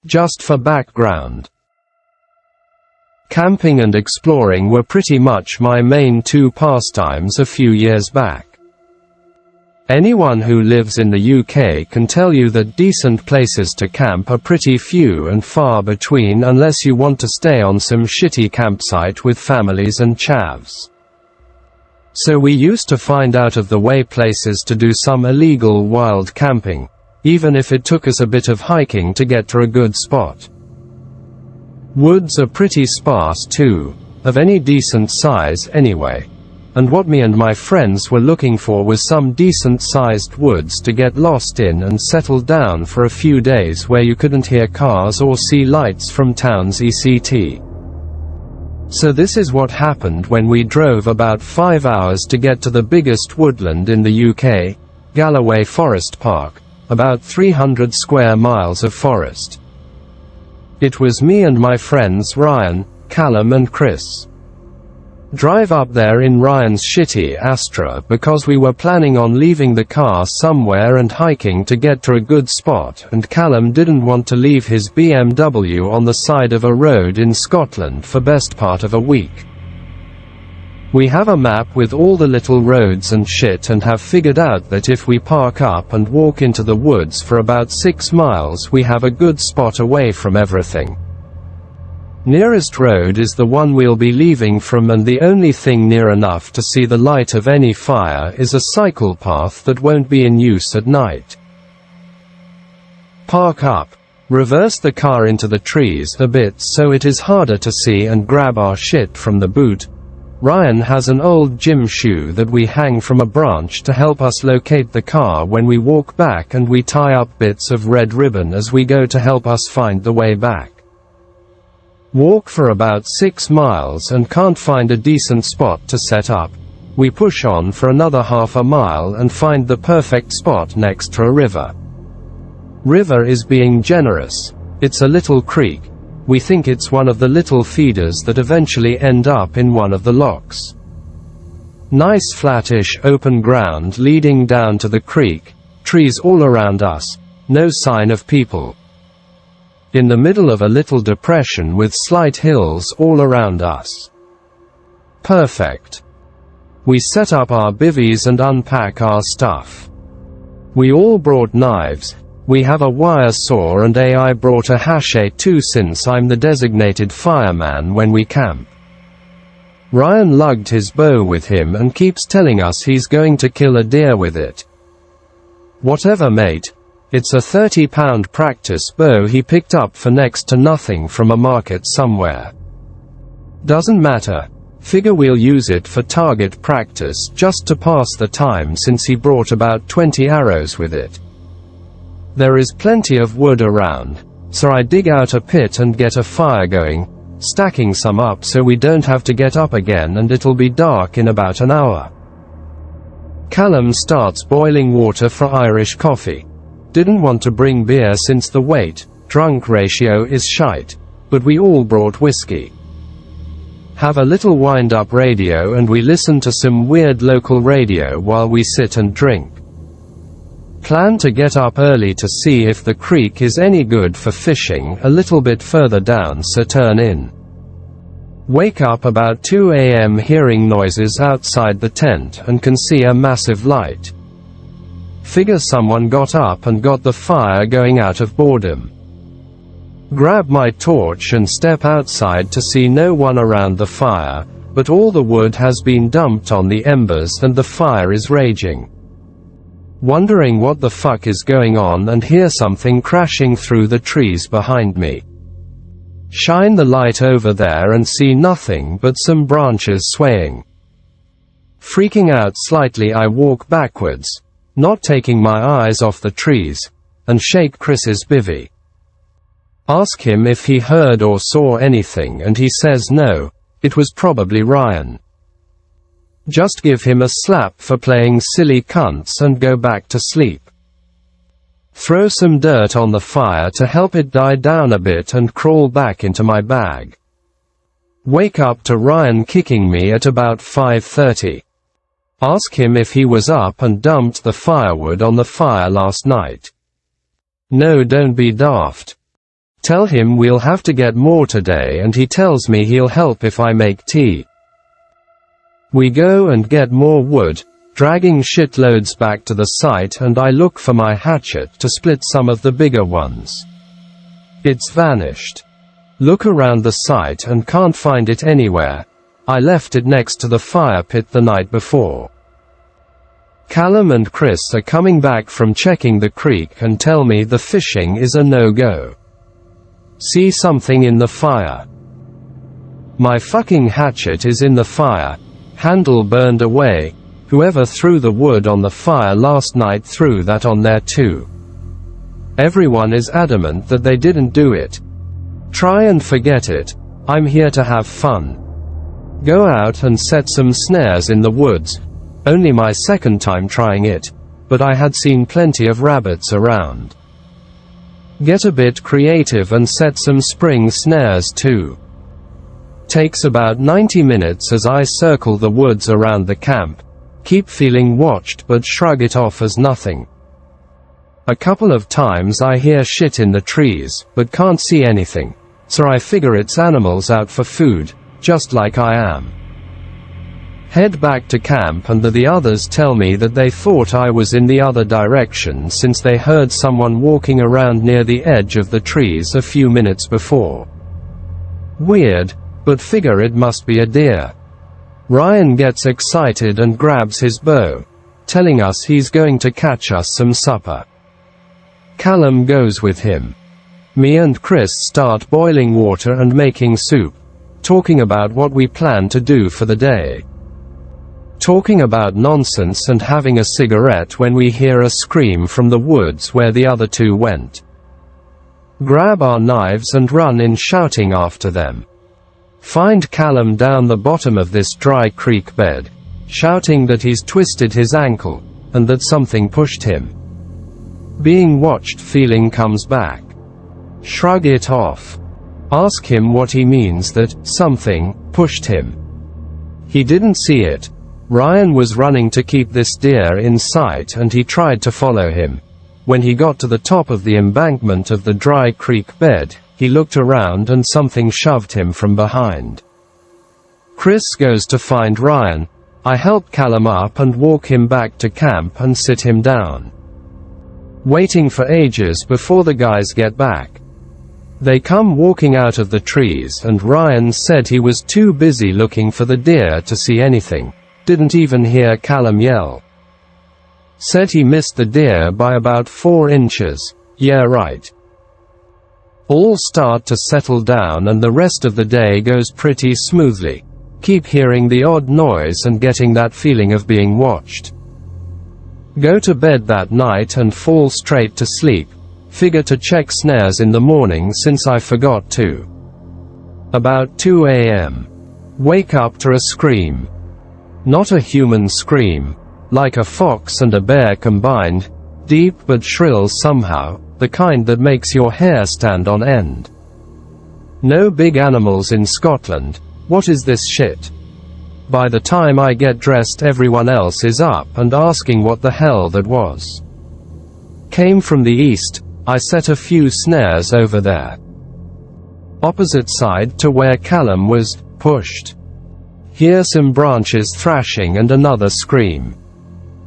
Just for background. Camping and exploring were pretty much my main two pastimes a few years back. Anyone who lives in the UK can tell you that decent places to camp are pretty few and far between unless you want to stay on some shitty campsite with families and chavs. So we used to find out of the way places to do some illegal wild camping, even if it took us a bit of hiking to get to a good spot. Woods are pretty sparse too, of any decent size anyway, and what me and my friends were looking for was some decent-sized woods to get lost in and settle down for a few days where you couldn't hear cars or see lights from town's ECT. So this is what happened when we drove about 5 hours to get to the biggest woodland in the UK, Galloway Forest Park, about 300 square miles of forest. It was me and my friends Ryan, Callum and Chris. Drive up there in Ryan's shitty Astra because we were planning on leaving the car somewhere and hiking to get to a good spot, and Callum didn't want to leave his BMW on the side of a road in Scotland for best part of a week. We have a map with all the little roads and shit and have figured out that if we park up and walk into the woods for about 6 miles we have a good spot away from everything. Nearest road is the one we'll be leaving from, and the only thing near enough to see the light of any fire is a cycle path that won't be in use at night. Park up, reverse the car into the trees a bit so it is harder to see, and grab our shit from the boot. Ryan has an old gym shoe that we hang from a branch to help us locate the car when we walk back, and we tie up bits of red ribbon as we go to help us find the way back. Walk for about 6 miles and can't find a decent spot to set up. We push on for another half a mile and find the perfect spot next to a river. River is being generous. It's a little creek. We think it's one of the little feeders that eventually end up in one of the locks. Nice flattish open ground leading down to the creek, trees all around us, no sign of people. In the middle of a little depression with slight hills all around us. Perfect. We set up our bivvies and unpack our stuff. We all brought knives. We have a wire saw, and I brought a hatchet too since I'm the designated fireman when we camp. Ryan lugged his bow with him and keeps telling us he's going to kill a deer with it. Whatever, mate. It's a 30-pound practice bow he picked up for next to nothing from a market somewhere. Doesn't matter. Figure we'll use it for target practice just to pass the time, since he brought about 20 arrows with it. There is plenty of wood around, so I dig out a pit and get a fire going, stacking some up so we don't have to get up again, and it'll be dark in about an hour. Callum starts boiling water for Irish coffee. Didn't want to bring beer since the weight-drunk ratio is shite, but we all brought whiskey. Have a little wind-up radio and we listen to some weird local radio while we sit and drink. Plan to get up early to see if the creek is any good for fishing a little bit further down, so turn in. Wake up about 2 a.m. hearing noises outside the tent and can see a massive light. Figure someone got up and got the fire going out of boredom. Grab my torch and step outside to see no one around the fire, but all the wood has been dumped on the embers and the fire is raging. Wondering what the fuck is going on, and hear something crashing through the trees behind me. Shine the light over there and see nothing but some branches swaying. Freaking out slightly, I walk backwards, not taking my eyes off the trees, and shake Chris's bivvy. Ask him if he heard or saw anything, and he says no, it was probably Ryan. Just give him a slap for playing silly cunts and go back to sleep. Throw some dirt on the fire to help it die down a bit and crawl back into my bag. Wake up to Ryan kicking me at about 5:30. Ask him if he was up and dumped the firewood on the fire last night. No, don't be daft. Tell him we'll have to get more today, and he tells me he'll help if I make tea. We go and get more wood, dragging shitloads back to the site, and I look for my hatchet to split some of the bigger ones. It's vanished. Look around the site and can't find it anywhere. I left it next to the fire pit the night before. Callum and Chris are coming back from checking the creek and tell me the fishing is a no-go. See something in the fire. My fucking hatchet is in the fire, handle burned away. Whoever threw the wood on the fire last night threw that on there too. Everyone is adamant that they didn't do it. Try and forget it. I'm here to have fun. Go out and set some snares in the woods. Only my second time trying it, but I had seen plenty of rabbits around. Get a bit creative and set some spring snares too. Takes about 90 minutes as I circle the woods around the camp. Keep feeling watched but shrug it off as nothing. A couple of times I hear shit in the trees, but can't see anything, so I figure it's animals out for food, just like I am. Head back to camp, and the others tell me that they thought I was in the other direction since they heard someone walking around near the edge of the trees a few minutes before. Weird, but figure it must be a deer. Ryan gets excited and grabs his bow, telling us he's going to catch us some supper. Callum goes with him. Me and Chris start boiling water and making soup, talking about what we plan to do for the day. Talking about nonsense and having a cigarette when we hear a scream from the woods where the other two went. Grab our knives and run in shouting after them. Find Callum down the bottom of this dry creek bed, shouting that he's twisted his ankle, and that something pushed him. Being watched feeling comes back. Shrug it off. Ask him what he means that something pushed him. He didn't see it. Ryan was running to keep this deer in sight, and he tried to follow him. When he got to the top of the embankment of the dry creek bed, he looked around and something shoved him from behind. Chris goes to find Ryan. I help Callum up and walk him back to camp and sit him down. Waiting for ages before the guys get back. They come walking out of the trees, and Ryan said he was too busy looking for the deer to see anything. Didn't even hear Callum yell. Said he missed the deer by about 4 inches. Yeah, right. All start to settle down, and the rest of the day goes pretty smoothly. Keep hearing the odd noise and getting that feeling of being watched. Go to bed that night and fall straight to sleep. Figure to check snares in the morning since I forgot to. About 2 a.m. Wake up to a scream. Not a human scream, like a fox and a bear combined, deep but shrill somehow, the kind that makes your hair stand on end. No big animals in Scotland. What is this shit? By the time I get dressed, everyone else is up and asking what the hell that was. Came from the east. I set a few snares over there. Opposite side to where Callum was pushed. Hear some branches thrashing and another scream.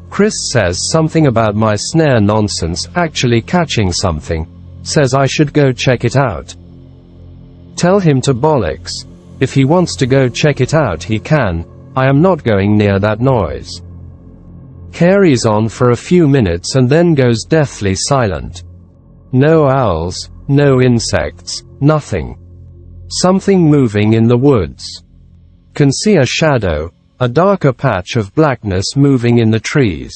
Chris says something about my snare nonsense actually catching something. Says I should go check it out. Tell him to bollocks. If he wants to go check it out he can. I am not going near that noise. Carries on for a few minutes and then goes deathly silent. No owls, no insects, nothing. Something moving in the woods. Can see a shadow, a darker patch of blackness moving in the trees.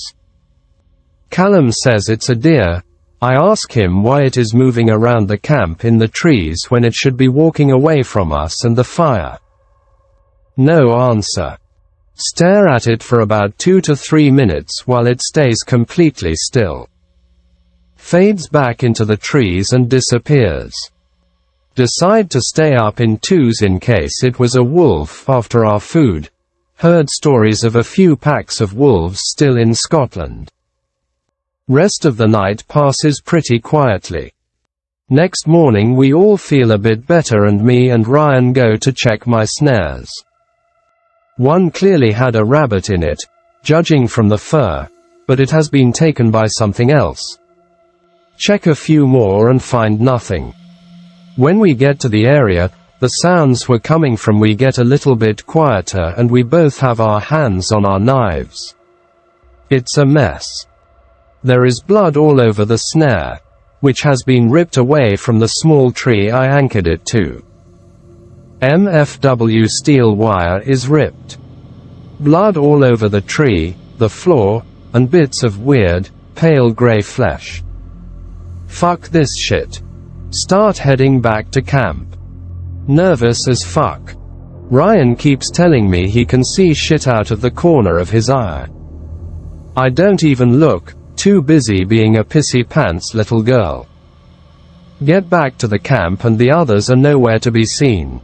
Callum says it's a deer. I ask him why it is moving around the camp in the trees when it should be walking away from us and the fire. No answer. Stare at it for about 2 to 3 minutes while it stays completely still. Fades back into the trees and disappears. Decide to stay up in twos in case it was a wolf after our food. Heard stories of a few packs of wolves still in Scotland. Rest of the night passes pretty quietly. Next morning we all feel a bit better and me and Ryan go to check my snares. One clearly had a rabbit in it, judging from the fur, but it has been taken by something else. Check a few more and find nothing. When we get to the area, the sounds were coming from we get a little bit quieter and we both have our hands on our knives. It's a mess. There is blood all over the snare, which has been ripped away from the small tree I anchored it to. MFW steel wire is ripped. Blood all over the tree, the floor, and bits of weird, pale gray flesh. Fuck this shit. Start heading back to camp. Nervous as fuck. Ryan keeps telling me he can see shit out of the corner of his eye. I don't even look, too busy being a pissy pants little girl. Get back to the camp and the others are nowhere to be seen.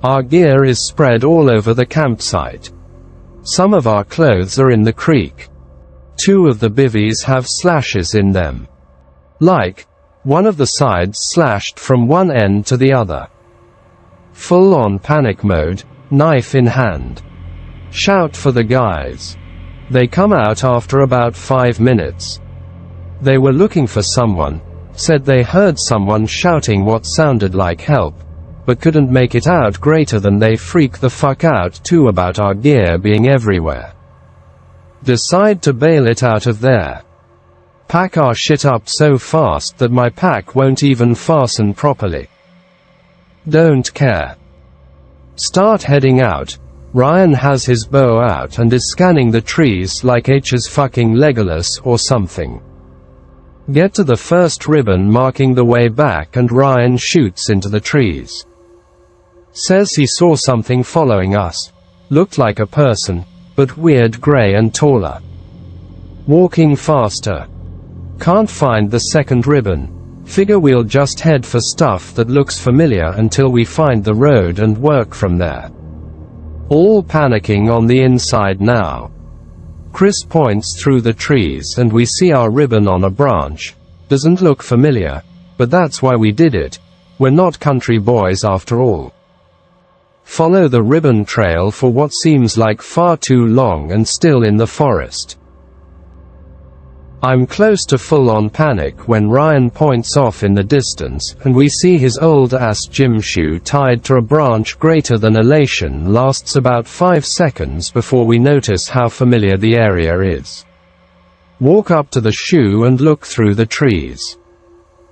Our gear is spread all over the campsite. Some of our clothes are in the creek. 2 of the bivvies have slashes in them. Like, one of the sides slashed from one end to the other. Full on panic mode, knife in hand. Shout for the guys. They come out after about 5 minutes. They were looking for someone, said they heard someone shouting what sounded like help, but couldn't make it out greater than they freak the fuck out too about our gear being everywhere. Decide to bail it out of there. Pack our shit up so fast that my pack won't even fasten properly. Don't care. Start heading out. Ryan has his bow out and is scanning the trees like H's fucking Legolas or something. Get to the first ribbon marking the way back and Ryan shoots into the trees. Says he saw something following us. Looked like a person, but weird gray and taller. Walking faster. Can't find the second ribbon. Figure we'll just head for stuff that looks familiar until we find the road and work from there. All panicking on the inside now. Chris points through the trees and we see our ribbon on a branch. Doesn't look familiar, but that's why we did it. We're not country boys after all. Follow the ribbon trail for what seems like far too long and still in the forest. I'm close to full-on panic when Ryan points off in the distance, and we see his old-ass gym shoe tied to a branch. Greater than elation lasts about 5 seconds before we notice how familiar the area is. Walk up to the shoe and look through the trees.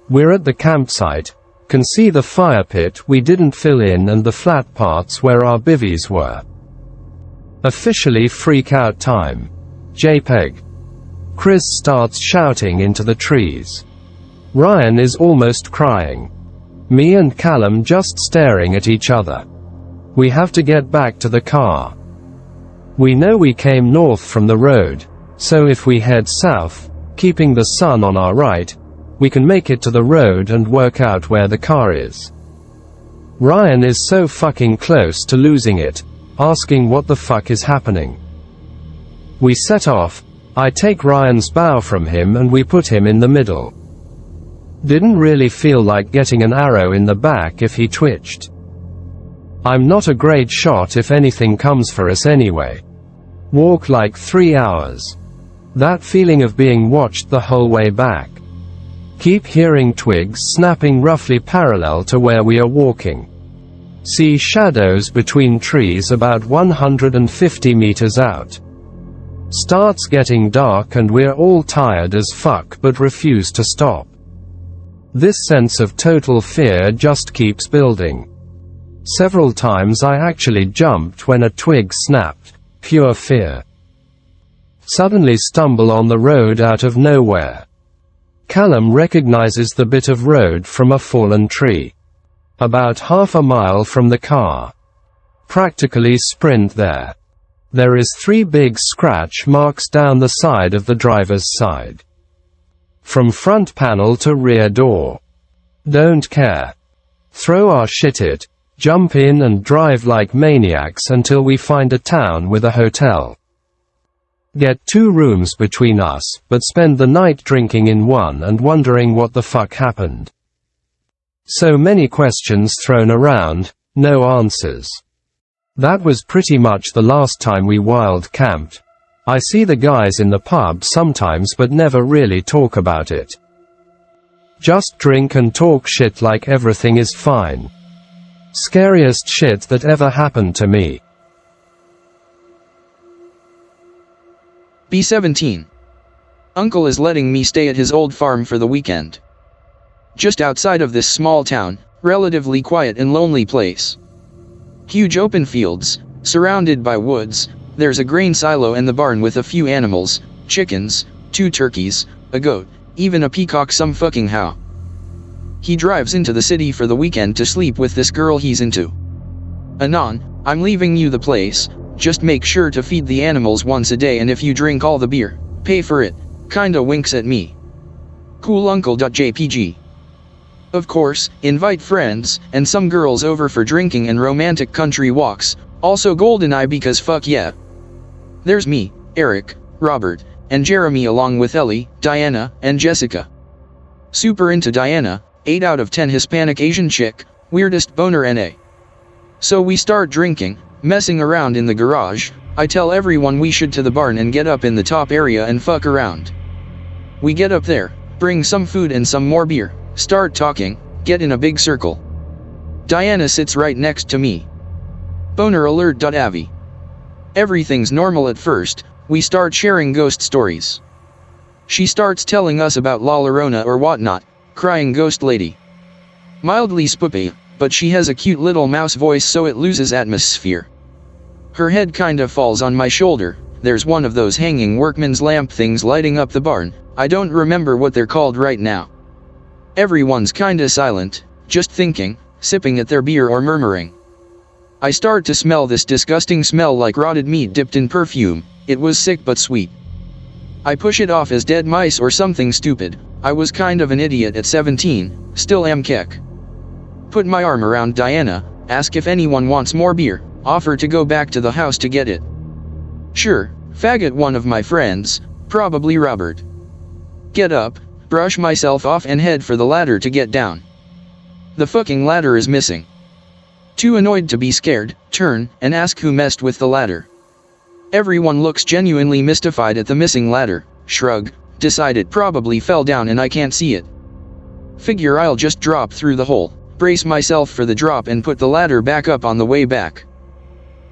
We're at the campsite, can see the fire pit we didn't fill in and the flat parts where our bivvies were. Officially freak out time. JPEG. Chris starts shouting into the trees. Ryan is almost crying. Me and Callum just staring at each other. We have to get back to the car. We know we came north from the road, so if we head south, keeping the sun on our right, we can make it to the road and work out where the car is. Ryan is so fucking close to losing it, asking what the fuck is happening. We set off. I take Ryan's bow from him and we put him in the middle. Didn't really feel like getting an arrow in the back if he twitched. I'm not a great shot if anything comes for us anyway. Walk like 3 hours. That feeling of being watched the whole way back. Keep hearing twigs snapping roughly parallel to where we are walking. See shadows between trees about 150 meters out. Starts getting dark and we're all tired as fuck but refuse to stop. This sense of total fear just keeps building. Several times I actually jumped when a twig snapped. Pure fear. Suddenly stumble on the road out of nowhere. Callum recognizes the bit of road from a fallen tree. About half a mile from the car. Practically sprint there. There is 3 big scratch marks down the side of the driver's side. From front panel to rear door. Don't care. Throw our shit it, jump in and drive like maniacs until we find a town with a hotel. Get 2 rooms between us, but spend the night drinking in one and wondering what the fuck happened. So many questions thrown around, no answers. That was pretty much the last time we wild camped. I see the guys in the pub sometimes but never really talk about it. Just drink and talk shit like everything is fine. Scariest shit that ever happened to me. B17. Uncle is letting me stay at his old farm for the weekend. Just outside of this small town, relatively quiet and lonely place. Huge open fields, surrounded by woods, there's a grain silo and the barn with a few animals, chickens, 2 turkeys, a goat, even a peacock some fucking how. He drives into the city for the weekend to sleep with this girl he's into. Anon, I'm leaving you the place, just make sure to feed the animals once a day and if you drink all the beer, pay for it, kinda winks at me. Cool uncle.jpg. Of course, invite friends, and some girls over for drinking and romantic country walks, also GoldenEye because fuck yeah. There's me, Eric, Robert, and Jeremy along with Ellie, Diana, and Jessica. Super into Diana, 8 out of 10 Hispanic Asian chick, weirdest boner NA. So we start drinking, messing around in the garage. I tell everyone we should to the barn and get up in the top area and fuck around. We get up there, bring some food and some more beer, start talking, get in a big circle. Diana sits right next to me. Boner alert.avi. Everything's normal at first, we start sharing ghost stories. She starts telling us about La Llorona or whatnot, crying ghost lady. Mildly spoopy, but she has a cute little mouse voice so it loses atmosphere. Her head kinda falls on my shoulder, there's one of those hanging workman's lamp things lighting up the barn, I don't remember what they're called right now. Everyone's kinda silent, just thinking, sipping at their beer or murmuring. I start to smell this disgusting smell like rotted meat dipped in perfume, it was sick but sweet. I push it off as dead mice or something stupid, I was kind of an idiot at 17, still am keck. Put my arm around Diana, ask if anyone wants more beer, offer to go back to the house to get it. Sure, faggot one of my friends, probably Robert. Get up, brush myself off and head for the ladder to get down. The fucking ladder is missing. Too annoyed to be scared, turn, and ask who messed with the ladder. Everyone looks genuinely mystified at the missing ladder, shrug, decide it probably fell down and I can't see it. Figure I'll just drop through the hole, brace myself for the drop and put the ladder back up on the way back.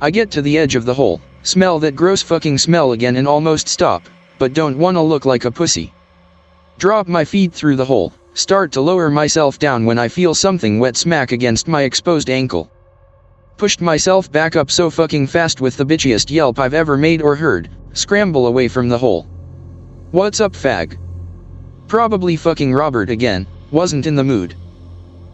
I get to the edge of the hole, smell that gross fucking smell again and almost stop, but don't wanna look like a pussy. Drop my feet through the hole, start to lower myself down when I feel something wet smack against my exposed ankle. Pushed myself back up so fucking fast with the bitchiest yelp I've ever made or heard, scramble away from the hole. What's up fag? Probably fucking Robert again, wasn't in the mood.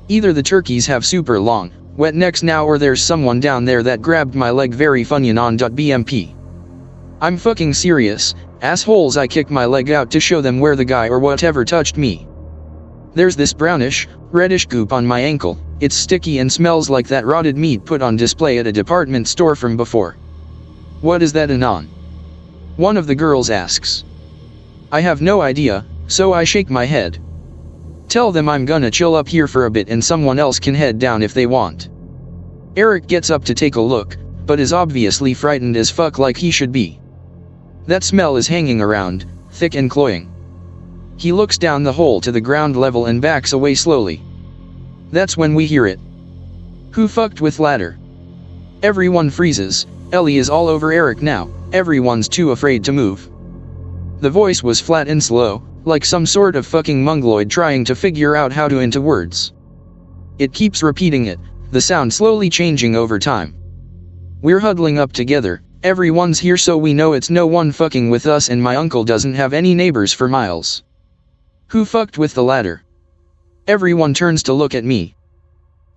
Either the turkeys have super long, wet necks now or there's someone down there that grabbed my leg very funny on.bmp. I'm fucking serious, assholes I kick my leg out to show them where the guy or whatever touched me. There's this brownish, reddish goop on my ankle, it's sticky and smells like that rotted meat put on display at a department store from before. What is that anon? One of the girls asks. I have no idea, so I shake my head. Tell them I'm gonna chill up here for a bit and someone else can head down if they want. Eric gets up to take a look, but is obviously frightened as fuck like he should be. That smell is hanging around, thick and cloying. He looks down the hole to the ground level and backs away slowly. That's when we hear it. Who fucked with ladder? Everyone freezes, Ellie is all over Eric now, everyone's too afraid to move. The voice was flat and slow, like some sort of fucking mongoloid trying to figure out how to into words. It keeps repeating it, the sound slowly changing over time. We're huddling up together, everyone's here so we know it's no one fucking with us and my uncle doesn't have any neighbors for miles. Who fucked with the ladder? Everyone turns to look at me.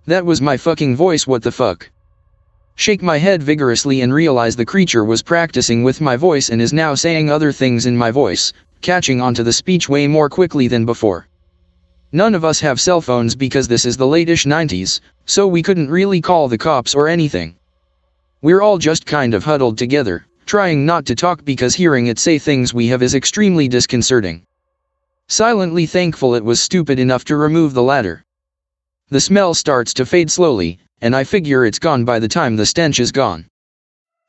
That was my fucking voice, what the fuck? Shake my head vigorously and realize the creature was practicing with my voice and is now saying other things in my voice, catching onto the speech way more quickly than before. None of us have cell phones because this is the late-ish 90s, so we couldn't really call the cops or anything. We're all just kind of huddled together, trying not to talk because hearing it say things we have is extremely disconcerting. Silently thankful it was stupid enough to remove the ladder. The smell starts to fade slowly, and I figure it's gone by the time the stench is gone.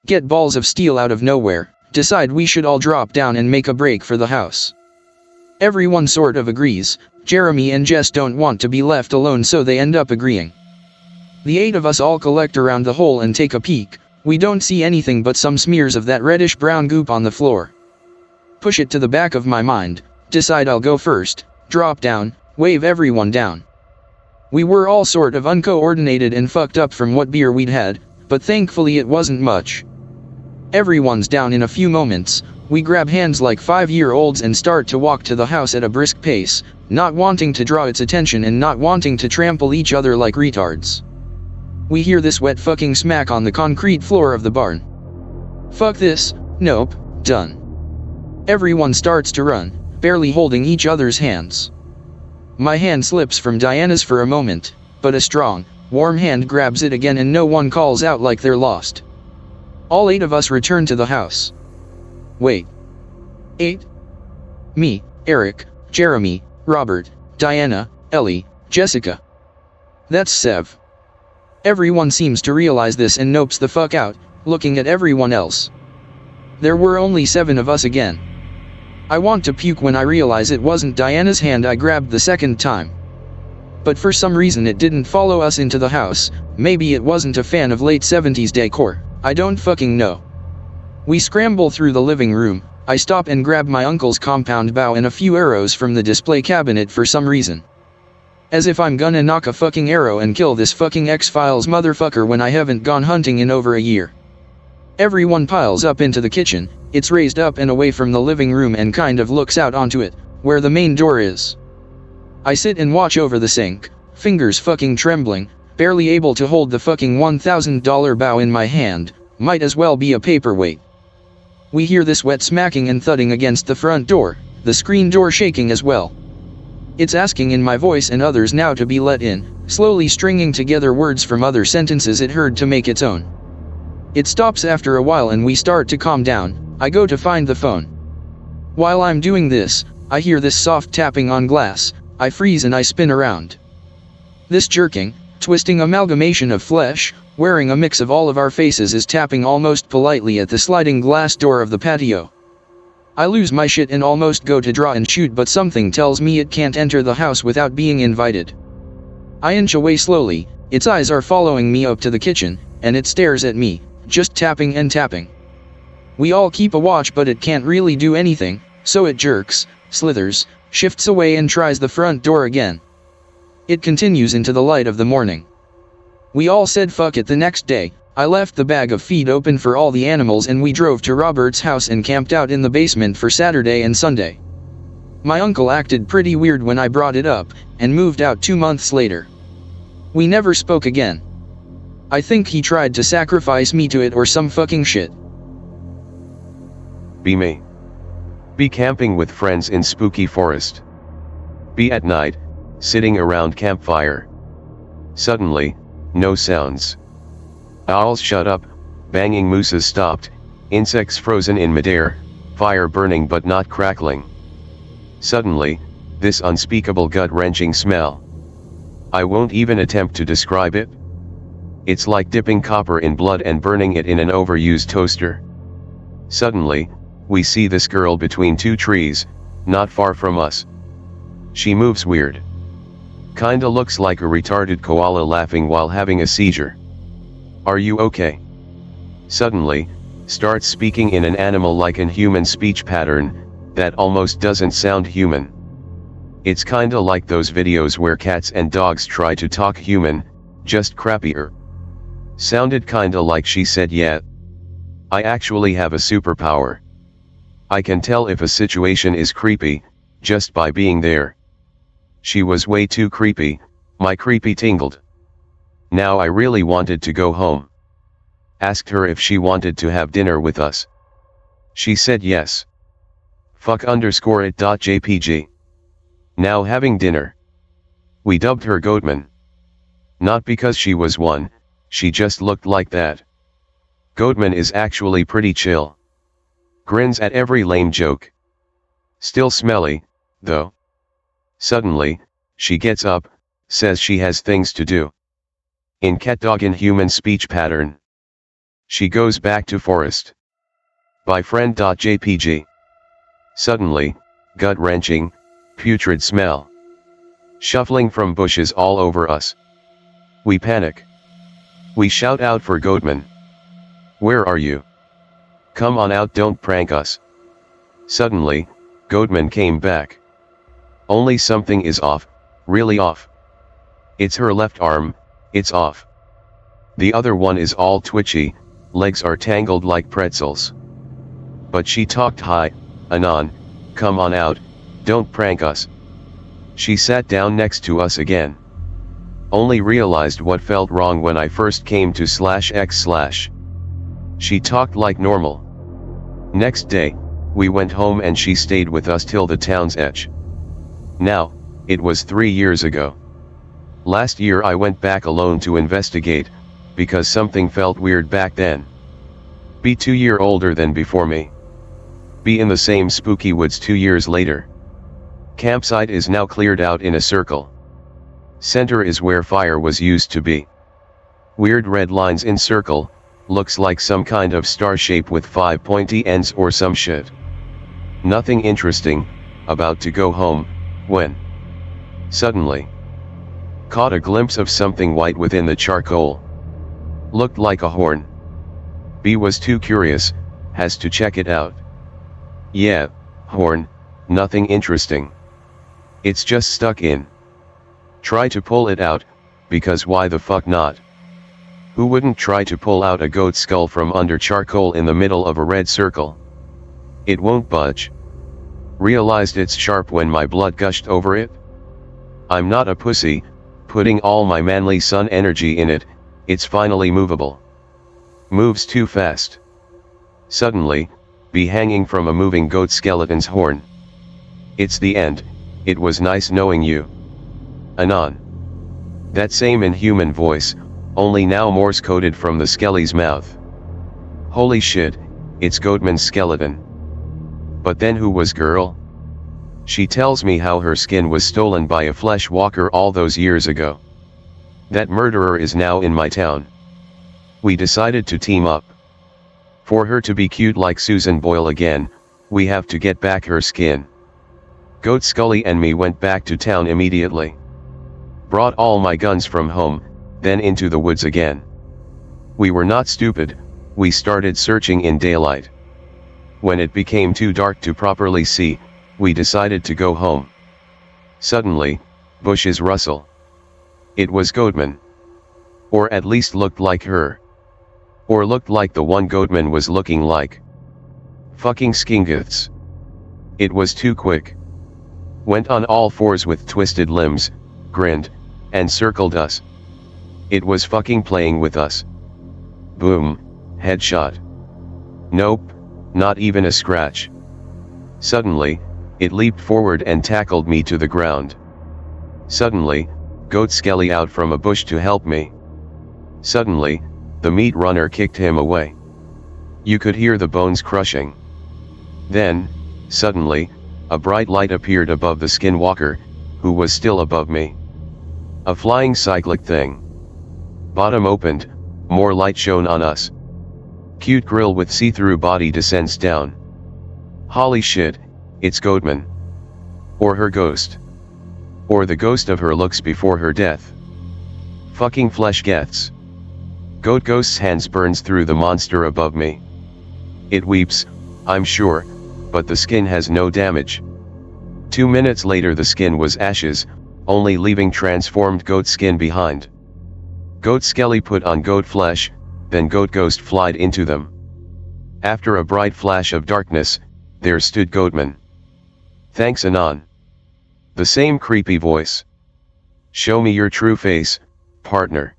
Get balls of steel out of nowhere, decide we should all drop down and make a break for the house. Everyone sort of agrees. Jeremy and Jess don't want to be left alone, so they end up agreeing. The 8 of us all collect around the hole and take a peek. We don't see anything but some smears of that reddish-brown goop on the floor. Push it to the back of my mind, decide I'll go first, drop down, wave everyone down. We were all sort of uncoordinated and fucked up from what beer we'd had, but thankfully it wasn't much. Everyone's down in a few moments. We grab hands like 5-year-olds and start to walk to the house at a brisk pace, not wanting to draw its attention and not wanting to trample each other like retards. We hear this wet fucking smack on the concrete floor of the barn. Fuck this, nope, done. Everyone starts to run, barely holding each other's hands. My hand slips from Diana's for a moment, but a strong, warm hand grabs it again and no one calls out like they're lost. All 8 of us return to the house. Wait. 8? Me, Eric, Jeremy, Robert, Diana, Ellie, Jessica. That's Sev. Everyone seems to realize this and nopes the fuck out, looking at everyone else. There were only 7 of us again. I want to puke when I realize it wasn't Diana's hand I grabbed the second time. But for some reason it didn't follow us into the house. Maybe it wasn't a fan of late 70s decor, I don't fucking know. We scramble through the living room. I stop and grab my uncle's compound bow and a few arrows from the display cabinet for some reason. As if I'm gonna knock a fucking arrow and kill this fucking X-Files motherfucker when I haven't gone hunting in over a year. Everyone piles up into the kitchen. It's raised up and away from the living room and kind of looks out onto it, where the main door is. I sit and watch over the sink, fingers fucking trembling, barely able to hold the fucking $1,000 bow in my hand, might as well be a paperweight. We hear this wet smacking and thudding against the front door, the screen door shaking as well. It's asking in my voice and others now to be let in, slowly stringing together words from other sentences it heard to make its own. It stops after a while and we start to calm down. I go to find the phone. While I'm doing this, I hear this soft tapping on glass. I freeze and I spin around. This jerking, twisting amalgamation of flesh, wearing a mix of all of our faces, is tapping almost politely at the sliding glass door of the patio. I lose my shit and almost go to draw and shoot, but something tells me it can't enter the house without being invited. I inch away slowly. Its eyes are following me up to the kitchen, and it stares at me, just tapping and tapping. We all keep a watch, but it can't really do anything, so it jerks, slithers, shifts away and tries the front door again. It continues into the light of the morning. We all said fuck it the next day. I left the bag of feed open for all the animals and we drove to Robert's house and camped out in the basement for Saturday and Sunday. My uncle acted pretty weird when I brought it up, and moved out 2 months later. We never spoke again. I think he tried to sacrifice me to it or some fucking shit. Be me. Be camping with friends in spooky forest. Be at night, sitting around campfire. Suddenly, no sounds. Owls shut up, banging mooses stopped, insects frozen in midair, fire burning but not crackling. Suddenly, this unspeakable gut-wrenching smell. I won't even attempt to describe it. It's like dipping copper in blood and burning it in an overused toaster. Suddenly, we see this girl between 2 trees, not far from us. She moves weird. Kinda looks like a retarded koala laughing while having a seizure. Are you okay? Suddenly, starts speaking in an animal-like and human speech pattern, that almost doesn't sound human. It's kinda like those videos where cats and dogs try to talk human, just crappier. Sounded kinda like she said yeah. I actually have a superpower. I can tell if a situation is creepy, just by being there. She was way too creepy, my creepy tingled. Now I really wanted to go home. Asked her if she wanted to have dinner with us. She said yes. Fuck_it.jpg. Now having dinner. We dubbed her Goatman. Not because she was one, she just looked like that. Goatman is actually pretty chill. Grins at every lame joke. Still smelly, though. Suddenly, she gets up, Says she has things to do. In cat dog in human speech pattern. She goes back to forest. By friend.jpg. Suddenly, gut-wrenching, putrid smell. Shuffling from bushes all over us. We panic. We shout out for Goatman. Where are you? Come on out, don't prank us. Suddenly, Goatman came back. Only something is off, really off. It's her left arm, it's off. The other one is all twitchy, legs are tangled like pretzels. But she talked high, Anon, come on out, don't prank us. She sat down next to us again. Only realized what felt wrong when I first came to /x/. She talked like normal. Next day, we went home and she stayed with us till the town's edge. Now, it was 3 years ago. Last year I went back alone to investigate, because something felt weird back then. Be 2 years older than before me. Be in the same spooky woods 2 years later. Campsite is now cleared out in a circle. Center is where fire was used to be. Weird red lines in circle, looks like some kind of star shape with 5 pointy ends or some shit. Nothing interesting, about to go home, when suddenly caught a glimpse of something white within the charcoal. Looked like a horn. B was too curious, has to check it out. Yeah, horn, nothing interesting. It's just stuck in. Try to pull it out, because why the fuck not? Who wouldn't try to pull out a goat skull from under charcoal in the middle of a red circle? It won't budge. Realized it's sharp when my blood gushed over it. I'm not a pussy, putting all my manly son energy in it, it's finally movable. Moves too fast. Suddenly, be hanging from a moving goat skeleton's horn. It's the end, it was nice knowing you. Anon. That same inhuman voice, only now Morse coded from the skelly's mouth. Holy shit, it's Goatman's skeleton. But then who was girl? She tells me how her skin was stolen by a flesh walker all those years ago. That murderer is now in my town. We decided to team up. For her to be cute like Susan Boyle again, we have to get back her skin. Goat Scully and me went back to town immediately. Brought all my guns from home, then into the woods again. We were not stupid, we started searching in daylight. When it became too dark to properly see, we decided to go home. Suddenly, bushes rustle. It was Goatman. Or at least looked like her. Or looked like the one Goatman was looking like. Fucking skingiths. It was too quick. Went on all fours with twisted limbs, grinned, and circled us. It was fucking playing with us. Boom, headshot. Nope, not even a scratch. Suddenly, it leaped forward and tackled me to the ground. Suddenly, Goat Skelly out from a bush to help me. Suddenly, the meat runner kicked him away. You could hear the bones crushing. Then, suddenly, a bright light appeared above the skinwalker, who was still above me. A flying cyclic thing. Bottom opened, more light shone on us. Cute grill with see-through body descends down. Holy shit, it's Goatman. Or her ghost. Or the ghost of her looks before her death. Fucking flesh gets. Goat ghost's hands burns through the monster above me. It weeps, I'm sure, but the skin has no damage. 2 minutes later the skin was ashes, only leaving transformed goat skin behind. Goat Skelly put on goat flesh, then Goat Ghost flied into them. After a bright flash of darkness, there stood Goatman. Thanks Anon. The same creepy voice. Show me your true face, partner.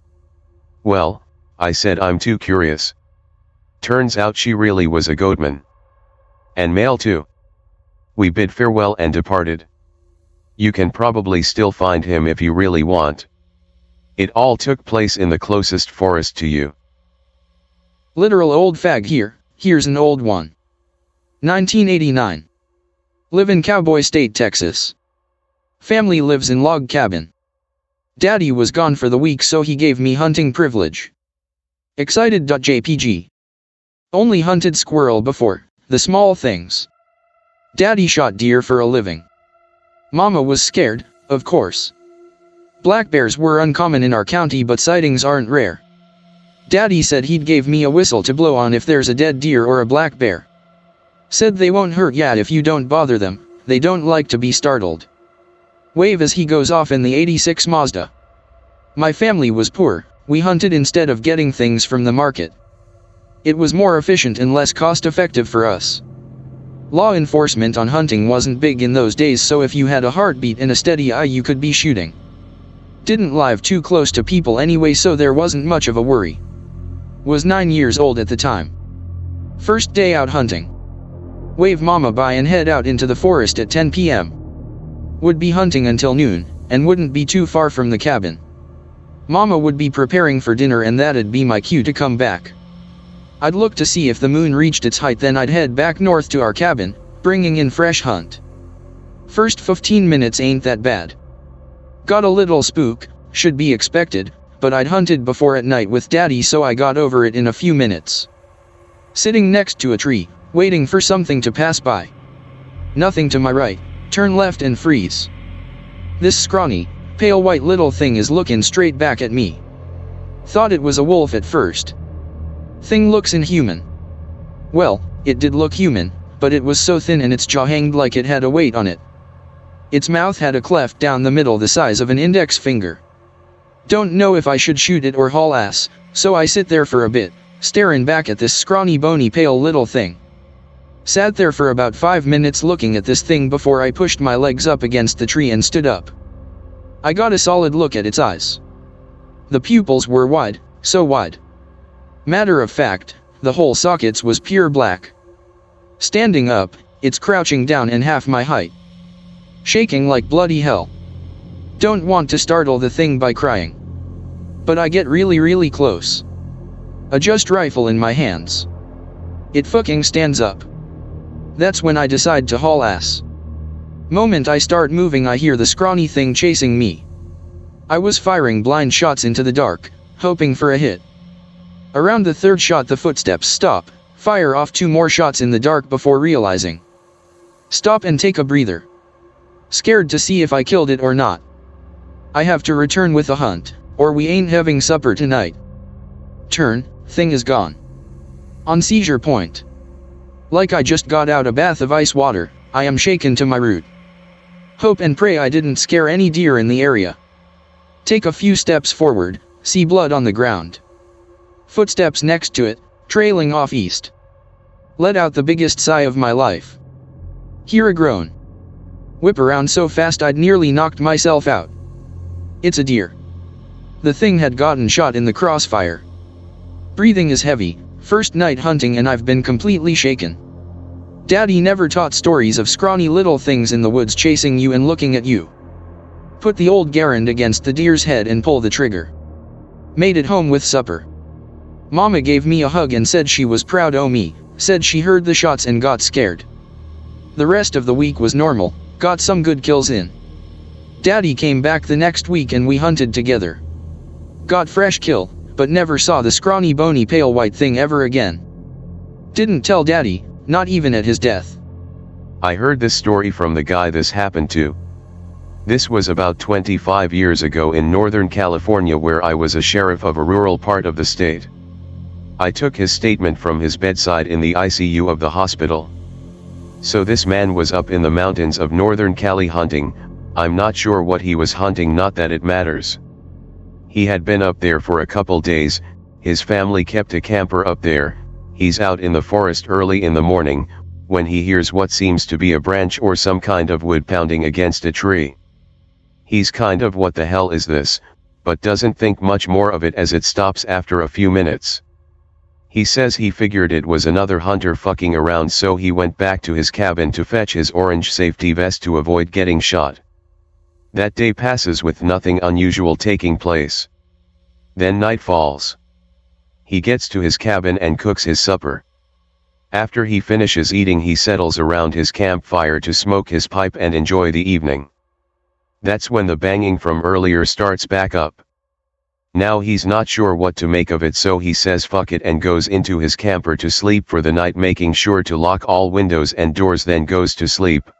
Well, I said I'm too curious. Turns out she really was a Goatman. And male too. We bid farewell and departed. You can probably still find him if you really want. It all took place in the closest forest to you. Literal old fag here, here's an old one. 1989. Live in Cowboy State, Texas. Family lives in log cabin. Daddy was gone for the week, so he gave me hunting privilege. Excited.jpg. Only hunted squirrel before, the small things. Daddy shot deer for a living. Mama was scared, of course. Black bears were uncommon in our county, but sightings aren't rare. Daddy said he'd give me a whistle to blow on if there's a dead deer or a black bear. Said they won't hurt ya if you don't bother them, they don't like to be startled. Wave as he goes off in the 86 Mazda. My family was poor, we hunted instead of getting things from the market. It was more efficient and less cost-effective for us. Law enforcement on hunting wasn't big in those days, so if you had a heartbeat and a steady eye you could be shooting. Didn't live too close to people anyway, so there wasn't much of a worry. Was 9 years old at the time. First day out hunting. Wave mama bye and head out into the forest at 10 p.m. Would be hunting until noon, and wouldn't be too far from the cabin. Mama would be preparing for dinner and that'd be my cue to come back. I'd look to see if the moon reached its height, then I'd head back north to our cabin, bringing in fresh hunt. First 15 minutes ain't that bad. Got a little spook, should be expected, but I'd hunted before at night with Daddy, so I got over it in a few minutes. Sitting next to a tree, waiting for something to pass by. Nothing to my right, turn left and freeze. This scrawny, pale white little thing is looking straight back at me. Thought it was a wolf at first. Thing looks inhuman. Well, it did look human, but it was so thin and its jaw hanged like it had a weight on it. Its mouth had a cleft down the middle the size of an index finger. Don't know if I should shoot it or haul ass, so I sit there for a bit, staring back at this scrawny bony pale little thing. Sat there for about 5 minutes looking at this thing before I pushed my legs up against the tree and stood up. I got a solid look at its eyes. The pupils were wide, so wide. Matter of fact, the whole sockets was pure black. Standing up, it's crouching down and half my height. Shaking like bloody hell. Don't want to startle the thing by crying. But I get really close. Adjust rifle in my hands. It fucking stands up. That's when I decide to haul ass. Moment I start moving, I hear the scrawny thing chasing me. I was firing blind shots into the dark, hoping for a hit. Around the third shot the footsteps stop, fire off 2 more shots in the dark before realizing. Stop and take a breather. Scared to see if I killed it or not. I have to return with a hunt, or we ain't having supper tonight. Turn, thing is gone. On seizure point. Like I just got out a bath of ice water, I am shaken to my root. Hope and pray I didn't scare any deer in the area. Take a few steps forward, see blood on the ground. Footsteps next to it, trailing off east. Let out the biggest sigh of my life. Hear a groan. Whip around so fast I'd nearly knocked myself out. It's a deer. The thing had gotten shot in the crossfire. Breathing is heavy, first night hunting and I've been completely shaken. Daddy never taught stories of scrawny little things in the woods chasing you and looking at you. Put the old garand against the deer's head and pull the trigger. Made it home with supper. Mama gave me a hug and said she was proud o' me, said she heard the shots and got scared. The rest of the week was normal, got some good kills in. Daddy came back the next week and we hunted together. Got fresh kill, but never saw the scrawny bony pale white thing ever again. Didn't tell Daddy, not even at his death. I heard this story from the guy this happened to. This was about 25 years ago in Northern California, where I was a sheriff of a rural part of the state. I took his statement from his bedside in the ICU of the hospital. So this man was up in the mountains of Northern Cali hunting. I'm not sure what he was hunting, not that it matters. He had been up there for a couple days, his family kept a camper up there. He's out in the forest early in the morning, when he hears what seems to be a branch or some kind of wood pounding against a tree. He's kind of, what the hell is this, but doesn't think much more of it as it stops after a few minutes. He says he figured it was another hunter fucking around, so he went back to his cabin to fetch his orange safety vest to avoid getting shot. That day passes with nothing unusual taking place. Then night falls. He gets to his cabin and cooks his supper. After he finishes eating, he settles around his campfire to smoke his pipe and enjoy the evening. That's when the banging from earlier starts back up. Now he's not sure what to make of it, so he says fuck it and goes into his camper to sleep for the night, making sure to lock all windows and doors, then goes to sleep.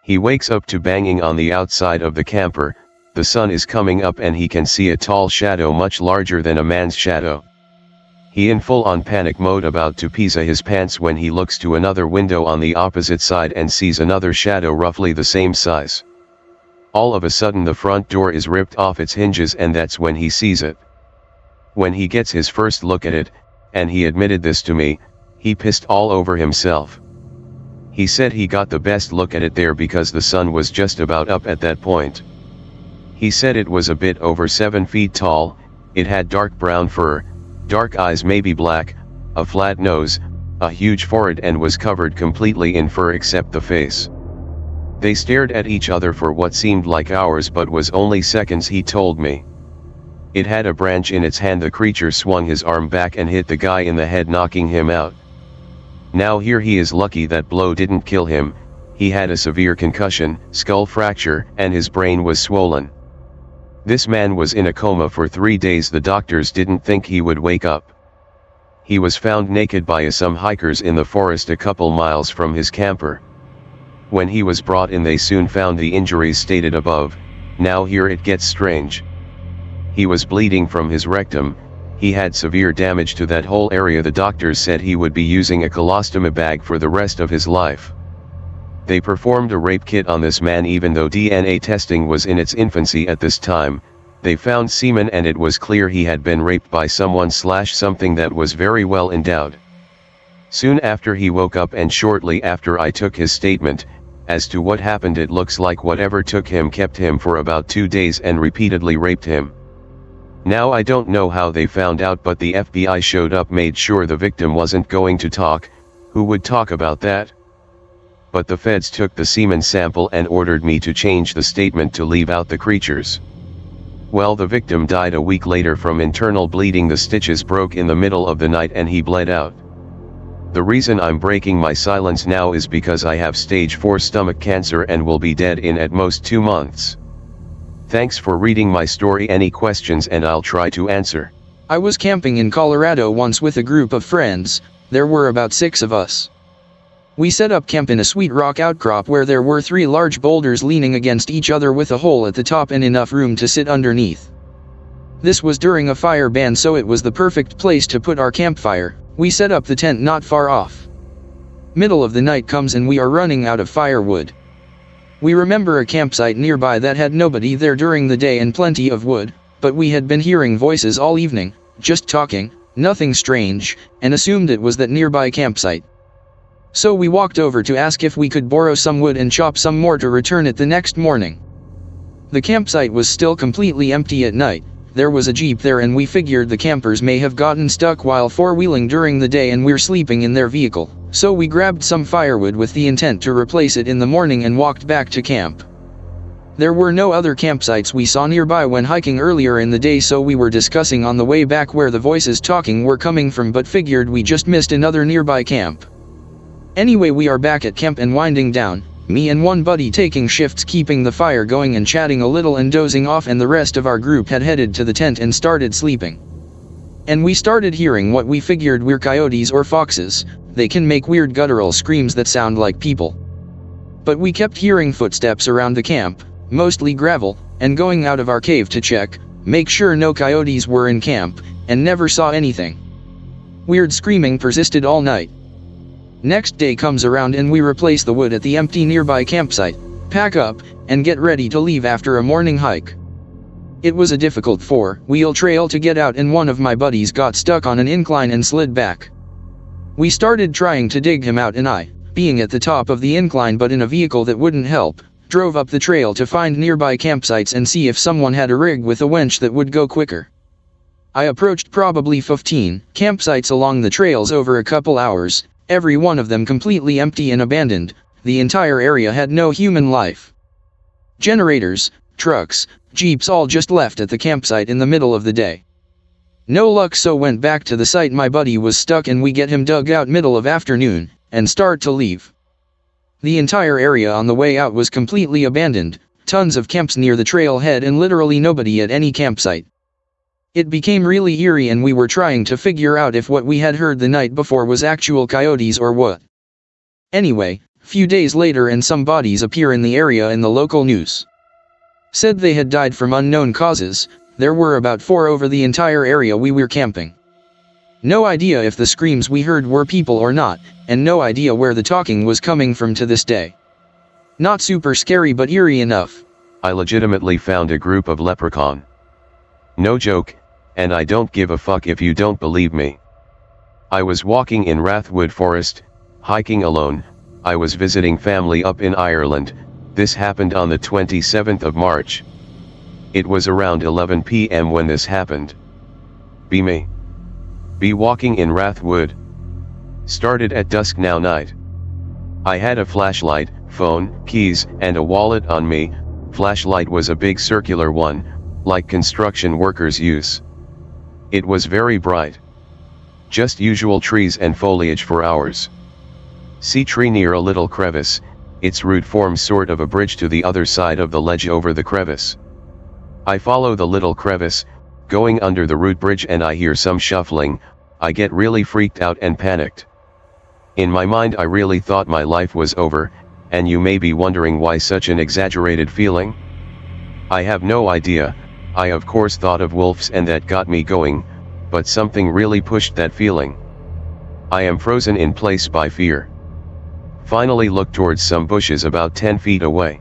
He wakes up to banging on the outside of the camper. The sun is coming up and he can see a tall shadow much larger than a man's shadow. He in full-on panic mode about to pizza his pants when he looks to another window on the opposite side and sees another shadow roughly the same size. All of a sudden the front door is ripped off its hinges, and that's when he sees it. When he gets his first look at it, and he admitted this to me, he pissed all over himself. He said he got the best look at it there because the sun was just about up at that point. He said it was a bit over 7 feet tall, it had dark brown fur, dark eyes maybe black, a flat nose, a huge forehead, and was covered completely in fur except the face. They stared at each other for what seemed like hours but was only seconds, he told me. It had a branch in its hand. The creature swung his arm back and hit the guy in the head, knocking him out. Now here he is lucky that blow didn't kill him. He had a severe concussion, skull fracture, and his brain was swollen. This man was in a coma for 3 days. The doctors didn't think he would wake up. He was found naked by some hikers in the forest a couple miles from his camper. When he was brought in, they soon found the injuries stated above. Now here it gets strange. He was bleeding from his rectum. He had severe damage to that whole area. The doctors said he would be using a colostomy bag for the rest of his life. They performed a rape kit on this man. Even though DNA testing was in its infancy at this time, they found semen and it was clear he had been raped by someone/something that was very well endowed. Soon after he woke up, and shortly after I took his statement. As to what happened, it looks like whatever took him kept him for about 2 days and repeatedly raped him. Now I don't know how they found out, but the FBI showed up, made sure the victim wasn't going to talk. Who would talk about that? But the feds took the semen sample and ordered me to change the statement to leave out the creatures. Well, the victim died a week later from internal bleeding. The stitches broke in the middle of the night and he bled out. The reason I'm breaking my silence now is because I have stage 4 stomach cancer and will be dead in at most 2 months. Thanks for reading my story. Any questions and I'll try to answer. I was camping in Colorado once with a group of friends. There were about 6 of us. We set up camp in a sweet rock outcrop where there were 3 large boulders leaning against each other with a hole at the top and enough room to sit underneath. This was during a fire ban, so it was the perfect place to put our campfire. We set up the tent not far off. Middle of the night comes and we are running out of firewood. We remember a campsite nearby that had nobody there during the day and plenty of wood, but we had been hearing voices all evening, just talking, nothing strange, and assumed it was that nearby campsite. So we walked over to ask if we could borrow some wood and chop some more to return it the next morning. The campsite was still completely empty at night. There was a jeep there and we figured the campers may have gotten stuck while four-wheeling during the day and we're sleeping in their vehicle. So we grabbed some firewood with the intent to replace it in the morning and walked back to camp. There were no other campsites we saw nearby when hiking earlier in the day, so we were discussing on the way back where the voices talking were coming from, but figured we just missed another nearby camp. Anyway, we are back at camp and winding down. Me and one buddy taking shifts keeping the fire going and chatting a little and dozing off, and the rest of our group had headed to the tent and started sleeping. And we started hearing what we figured were coyotes or foxes. They can make weird guttural screams that sound like people. But we kept hearing footsteps around the camp, mostly gravel, and going out of our cave to check, make sure no coyotes were in camp, and never saw anything. Weird screaming persisted all night. Next day comes around and we replace the wood at the empty nearby campsite, pack up, and get ready to leave after a morning hike. It was a difficult 4-wheel trail to get out, and one of my buddies got stuck on an incline and slid back. We started trying to dig him out, and I, being at the top of the incline but in a vehicle that wouldn't help, drove up the trail to find nearby campsites and see if someone had a rig with a winch that would go quicker. I approached probably 15 campsites along the trails over a couple hours. Every one of them completely empty and abandoned. The entire area had no human life. Generators, trucks, jeeps all just left at the campsite in the middle of the day. No luck, so went back to the site my buddy was stuck and we get him dug out middle of afternoon, and start to leave. The entire area on the way out was completely abandoned. tons of camps near the trailhead and literally nobody at any campsite. It became really eerie and we were trying to figure out if what we had heard the night before was actual coyotes or what. Anyway, few days later and some bodies appear in the area in the local news. Said they had died from unknown causes. There were about 4 over the entire area we were camping. No idea if the screams we heard were people or not, and no idea where the talking was coming from to this day. Not super scary but eerie enough. I legitimately found a group of leprechaun. No joke, and I don't give a fuck if you don't believe me. I was walking in Rathwood Forest, hiking alone. I was visiting family up in Ireland. This happened on the 27th of March. It was around 11 p.m. when this happened. Be me. Be walking in Rathwood. Started at dusk now night. I had a flashlight, phone, keys, and a wallet on me. Flashlight was a big circular one, like construction workers use. It was very bright. Just usual trees and foliage for hours. See tree near a little crevice, its root forms sort of a bridge to the other side of the ledge over the crevice. I follow the little crevice, going under the root bridge and I hear some shuffling. I get really freaked out and panicked. In my mind I really thought my life was over, and you may be wondering why such an exaggerated feeling? I have no idea. I of course thought of wolves and that got me going, but something really pushed that feeling. I am frozen in place by fear. Finally look towards some bushes about 10 feet away.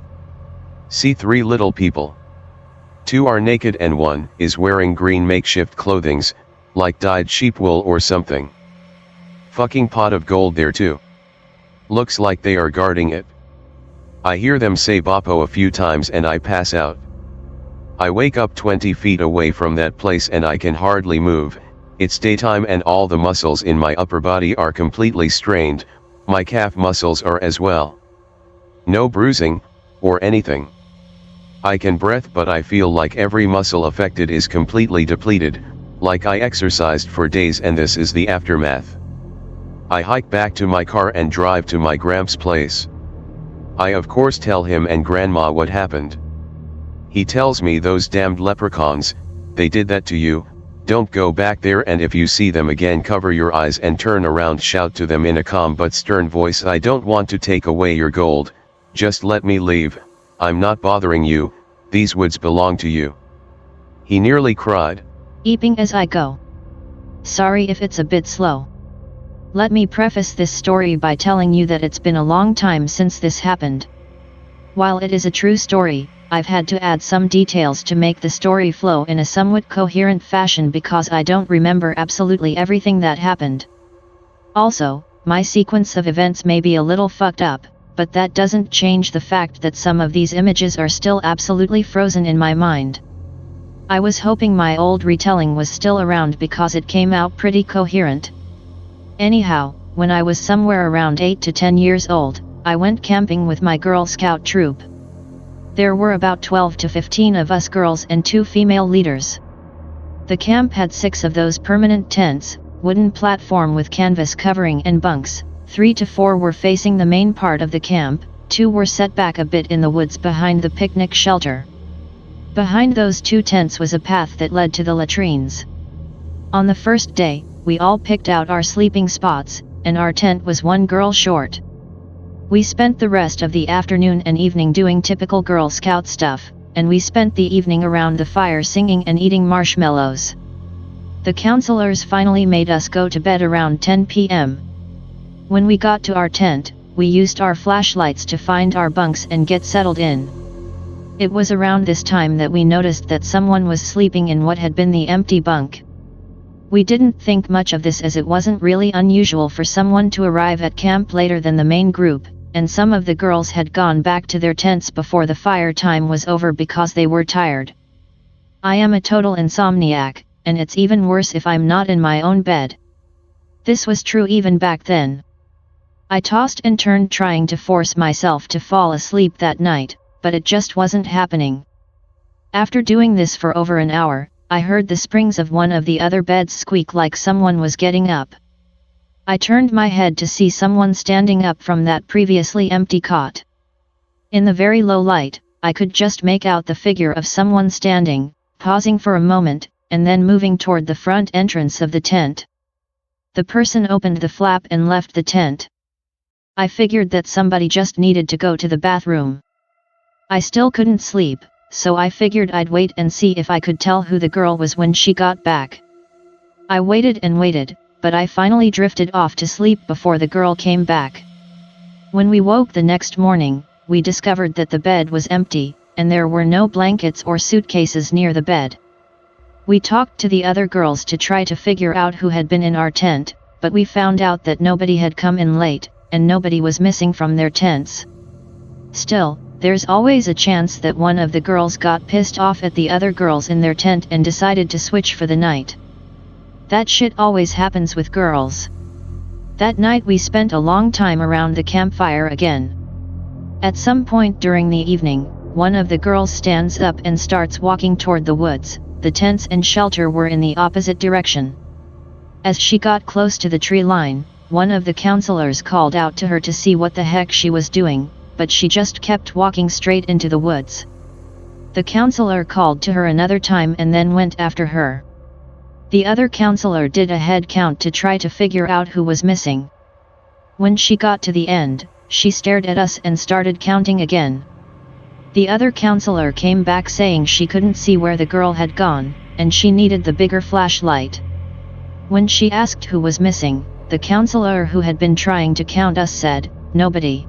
See 3 little people. 2 are naked and 1 is wearing green makeshift clothings, like dyed sheep wool or something. Fucking pot of gold there too. Looks like they are guarding it. I hear them say Boppo a few times and I pass out. I wake up 20 feet away from that place and I can hardly move. It's daytime and all the muscles in my upper body are completely strained, my calf muscles are as well. No bruising, or anything. I can breathe but I feel like every muscle affected is completely depleted, like I exercised for days and this is the aftermath. I hike back to my car and drive to my Gramps' place. I of course tell him and Grandma what happened. He tells me those damned leprechauns, they did that to you, don't go back there and if you see them again cover your eyes and turn around, shout to them in a calm but stern voice, I don't want to take away your gold, just let me leave, I'm not bothering you, these woods belong to you. He nearly cried. Eeping as I go. Sorry if it's a bit slow. Let me preface this story by telling you that it's been a long time since this happened. While it is a true story, I've had to add some details to make the story flow in a somewhat coherent fashion because I don't remember absolutely everything that happened. Also, my sequence of events may be a little fucked up, but that doesn't change the fact that some of these images are still absolutely frozen in my mind. I was hoping my old retelling was still around because it came out pretty coherent. Anyhow, when I was somewhere around 8 to 10 years old, I went camping with my Girl Scout troop. There were about 12 to 15 of us girls and 2 female leaders. The camp had 6 of those permanent tents, wooden platform with canvas covering and bunks. 3 to 4 were facing the main part of the camp, 2 were set back a bit in the woods behind the picnic shelter. Behind those 2 tents was a path that led to the latrines. On the first day, we all picked out our sleeping spots, and our tent was 1 girl short. We spent the rest of the afternoon and evening doing typical Girl Scout stuff, and we spent the evening around the fire singing and eating marshmallows. The counselors finally made us go to bed around 10 p.m. When we got to our tent, we used our flashlights to find our bunks and get settled in. It was around this time that we noticed that someone was sleeping in what had been the empty bunk. We didn't think much of this as it wasn't really unusual for someone to arrive at camp later than the main group, and some of the girls had gone back to their tents before the fire time was over because they were tired. I am a total insomniac, and it's even worse if I'm not in my own bed. This was true even back then. I tossed and turned trying to force myself to fall asleep that night, but it just wasn't happening. After doing this for over an hour, I heard the springs of one of the other beds squeak like someone was getting up. I turned my head to see someone standing up from that previously empty cot. In the very low light, I could just make out the figure of someone standing, pausing for a moment, and then moving toward the front entrance of the tent. The person opened the flap and left the tent. I figured that somebody just needed to go to the bathroom. I still couldn't sleep, so I figured I'd wait and see if I could tell who the girl was when she got back. I waited and waited, but I finally drifted off to sleep before the girl came back. When we woke the next morning, we discovered that the bed was empty, and there were no blankets or suitcases near the bed. We talked to the other girls to try to figure out who had been in our tent, but we found out that nobody had come in late, and nobody was missing from their tents. Still, there's always a chance that one of the girls got pissed off at the other girls in their tent and decided to switch for the night. That shit always happens with girls. That night we spent a long time around the campfire again. At some point during the evening, one of the girls stands up and starts walking toward the woods. The tents and shelter were in the opposite direction. As she got close to the tree line, one of the counselors called out to her to see what the heck she was doing, but she just kept walking straight into the woods. The counselor called to her another time and then went after her. The other counselor did a head count to try to figure out who was missing. When she got to the end, she stared at us and started counting again. The other counselor came back saying she couldn't see where the girl had gone, and she needed the bigger flashlight. When she asked who was missing, the counselor who had been trying to count us said, "Nobody."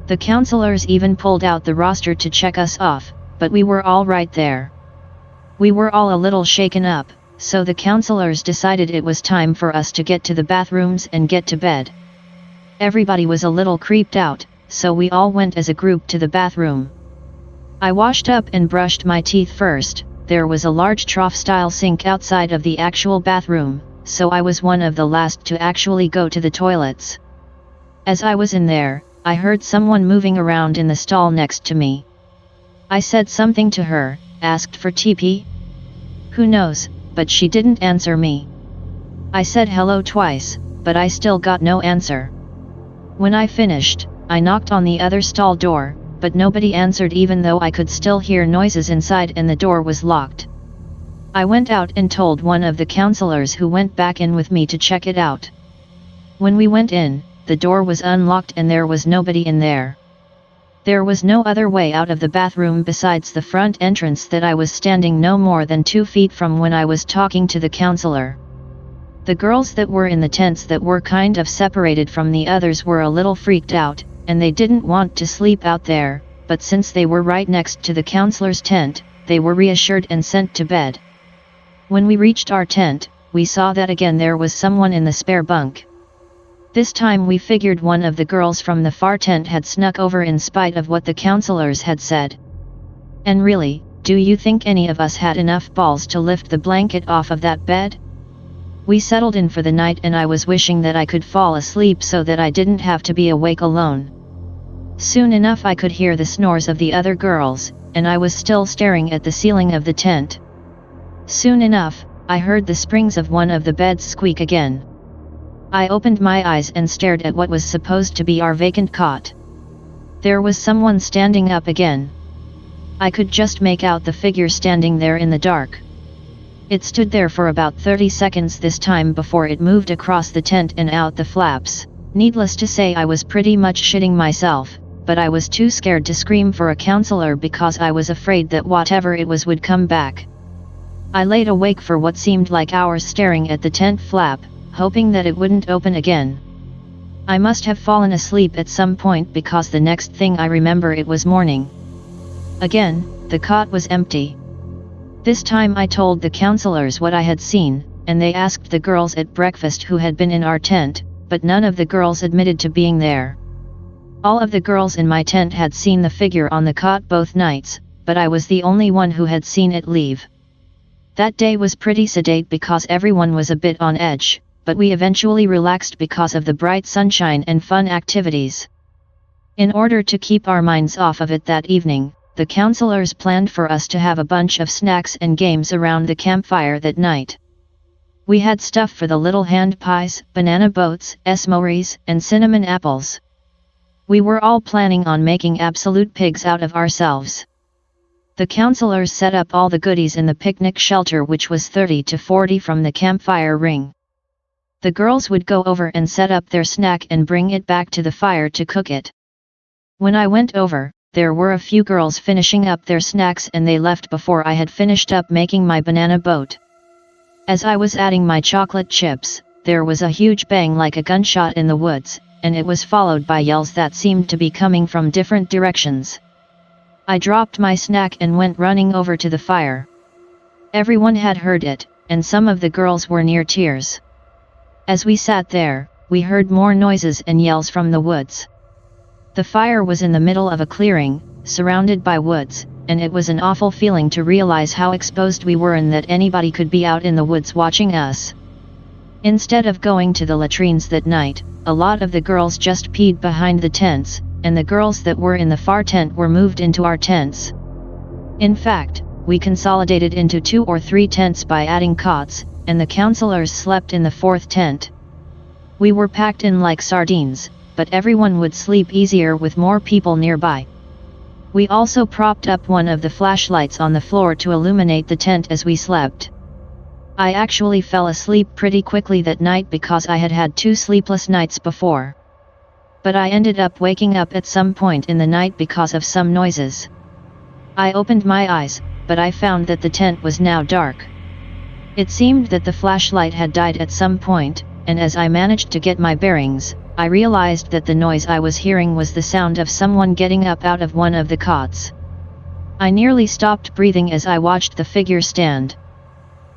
The counselors even pulled out the roster to check us off, but we were all right there. We were all a little shaken up, so the counselors decided it was time for us to get to the bathrooms and get to bed. Everybody was a little creeped out, so we all went as a group to the bathroom. I washed up and brushed my teeth first. There was a large trough-style sink outside of the actual bathroom, so I was one of the last to actually go to the toilets. As I was in there, I heard someone moving around in the stall next to me. I said something to her, asked for TP? Who knows, but she didn't answer me. I said hello twice, but I still got no answer. When I finished, I knocked on the other stall door, but nobody answered even though I could still hear noises inside and the door was locked. I went out and told one of the counselors who went back in with me to check it out. When we went in, the door was unlocked and there was nobody in there. There was no other way out of the bathroom besides the front entrance that I was standing no more than 2 feet from when I was talking to the counselor. The girls that were in the tents that were kind of separated from the others were a little freaked out, and they didn't want to sleep out there, but since they were right next to the counselor's tent, they were reassured and sent to bed. When we reached our tent, we saw that again there was someone in the spare bunk. This time we figured one of the girls from the far tent had snuck over in spite of what the counselors had said. And really, do you think any of us had enough balls to lift the blanket off of that bed? We settled in for the night and I was wishing that I could fall asleep so that I didn't have to be awake alone. Soon enough I could hear the snores of the other girls, and I was still staring at the ceiling of the tent. Soon enough, I heard the springs of one of the beds squeak again. I opened my eyes and stared at what was supposed to be our vacant cot. There was someone standing up again. I could just make out the figure standing there in the dark. It stood there for about 30 seconds this time before it moved across the tent and out the flaps. Needless to say I was pretty much shitting myself, but I was too scared to scream for a counselor because I was afraid that whatever it was would come back. I laid awake for what seemed like hours staring at the tent flap, hoping that it wouldn't open again. I must have fallen asleep at some point because the next thing I remember it was morning. Again, the cot was empty. This time I told the counselors what I had seen, and they asked the girls at breakfast who had been in our tent, but none of the girls admitted to being there. All of the girls in my tent had seen the figure on the cot both nights, but I was the only one who had seen it leave. That day was pretty sedate because everyone was a bit on edge, but we eventually relaxed because of the bright sunshine and fun activities. In order to keep our minds off of it that evening, the counselors planned for us to have a bunch of snacks and games around the campfire that night. We had stuff for the little hand pies, banana boats, s'mores, and cinnamon apples. We were all planning on making absolute pigs out of ourselves. The counselors set up all the goodies in the picnic shelter, which was 30 to 40 from the campfire ring. The girls would go over and set up their snack and bring it back to the fire to cook it. When I went over, there were a few girls finishing up their snacks and they left before I had finished up making my banana boat. As I was adding my chocolate chips, there was a huge bang like a gunshot in the woods, and it was followed by yells that seemed to be coming from different directions. I dropped my snack and went running over to the fire. Everyone had heard it, and some of the girls were near tears. As we sat there, we heard more noises and yells from the woods. The fire was in the middle of a clearing, surrounded by woods, and it was an awful feeling to realize how exposed we were and that anybody could be out in the woods watching us. Instead of going to the latrines that night, a lot of the girls just peed behind the tents, and the girls that were in the far tent were moved into our tents. In fact, we consolidated into 2 or 3 tents by adding cots, and the counselors slept in the 4th tent. We were packed in like sardines, but everyone would sleep easier with more people nearby. We also propped up one of the flashlights on the floor to illuminate the tent as we slept. I actually fell asleep pretty quickly that night because I had had 2 sleepless nights before. But I ended up waking up at some point in the night because of some noises. I opened my eyes, but I found that the tent was now dark. It seemed that the flashlight had died at some point, and as I managed to get my bearings, I realized that the noise I was hearing was the sound of someone getting up out of one of the cots. I nearly stopped breathing as I watched the figure stand.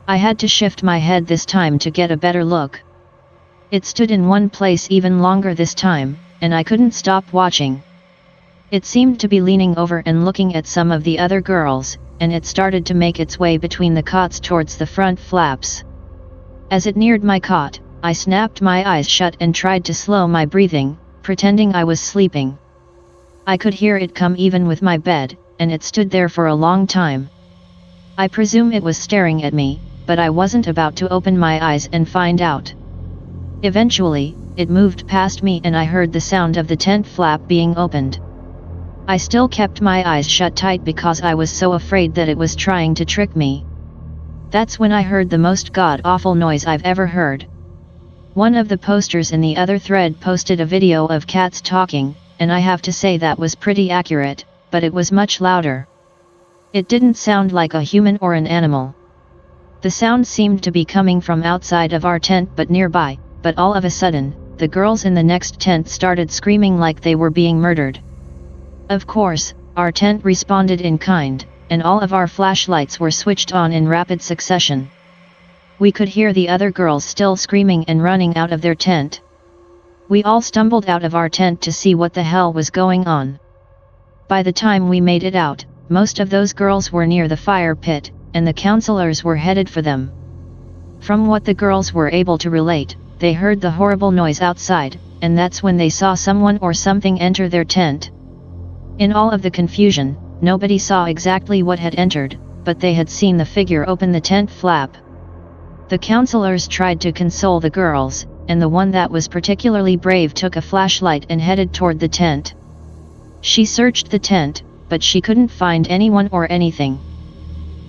I had to shift my head this time to get a better look. It stood in one place even longer this time, and I couldn't stop watching. It seemed to be leaning over and looking at some of the other girls, and it started to make its way between the cots towards the front flaps. As it neared my cot, I snapped my eyes shut and tried to slow my breathing, pretending I was sleeping. I could hear it come even with my bed, and it stood there for a long time. I presume it was staring at me, but I wasn't about to open my eyes and find out. Eventually, it moved past me and I heard the sound of the tent flap being opened. I still kept my eyes shut tight because I was so afraid that it was trying to trick me. That's when I heard the most god-awful noise I've ever heard. One of the posters in the other thread posted a video of cats talking, and I have to say that was pretty accurate, but it was much louder. It didn't sound like a human or an animal. The sound seemed to be coming from outside of our tent but nearby, but all of a sudden, the girls in the next tent started screaming like they were being murdered. Of course, our tent responded in kind, and all of our flashlights were switched on in rapid succession. We could hear the other girls still screaming and running out of their tent. We all stumbled out of our tent to see what the hell was going on. By the time we made it out, most of those girls were near the fire pit, and the counselors were headed for them. From what the girls were able to relate, they heard the horrible noise outside, and that's when they saw someone or something enter their tent. In all of the confusion, nobody saw exactly what had entered, but they had seen the figure open the tent flap. The counselors tried to console the girls, and the one that was particularly brave took a flashlight and headed toward the tent. She searched the tent, but she couldn't find anyone or anything.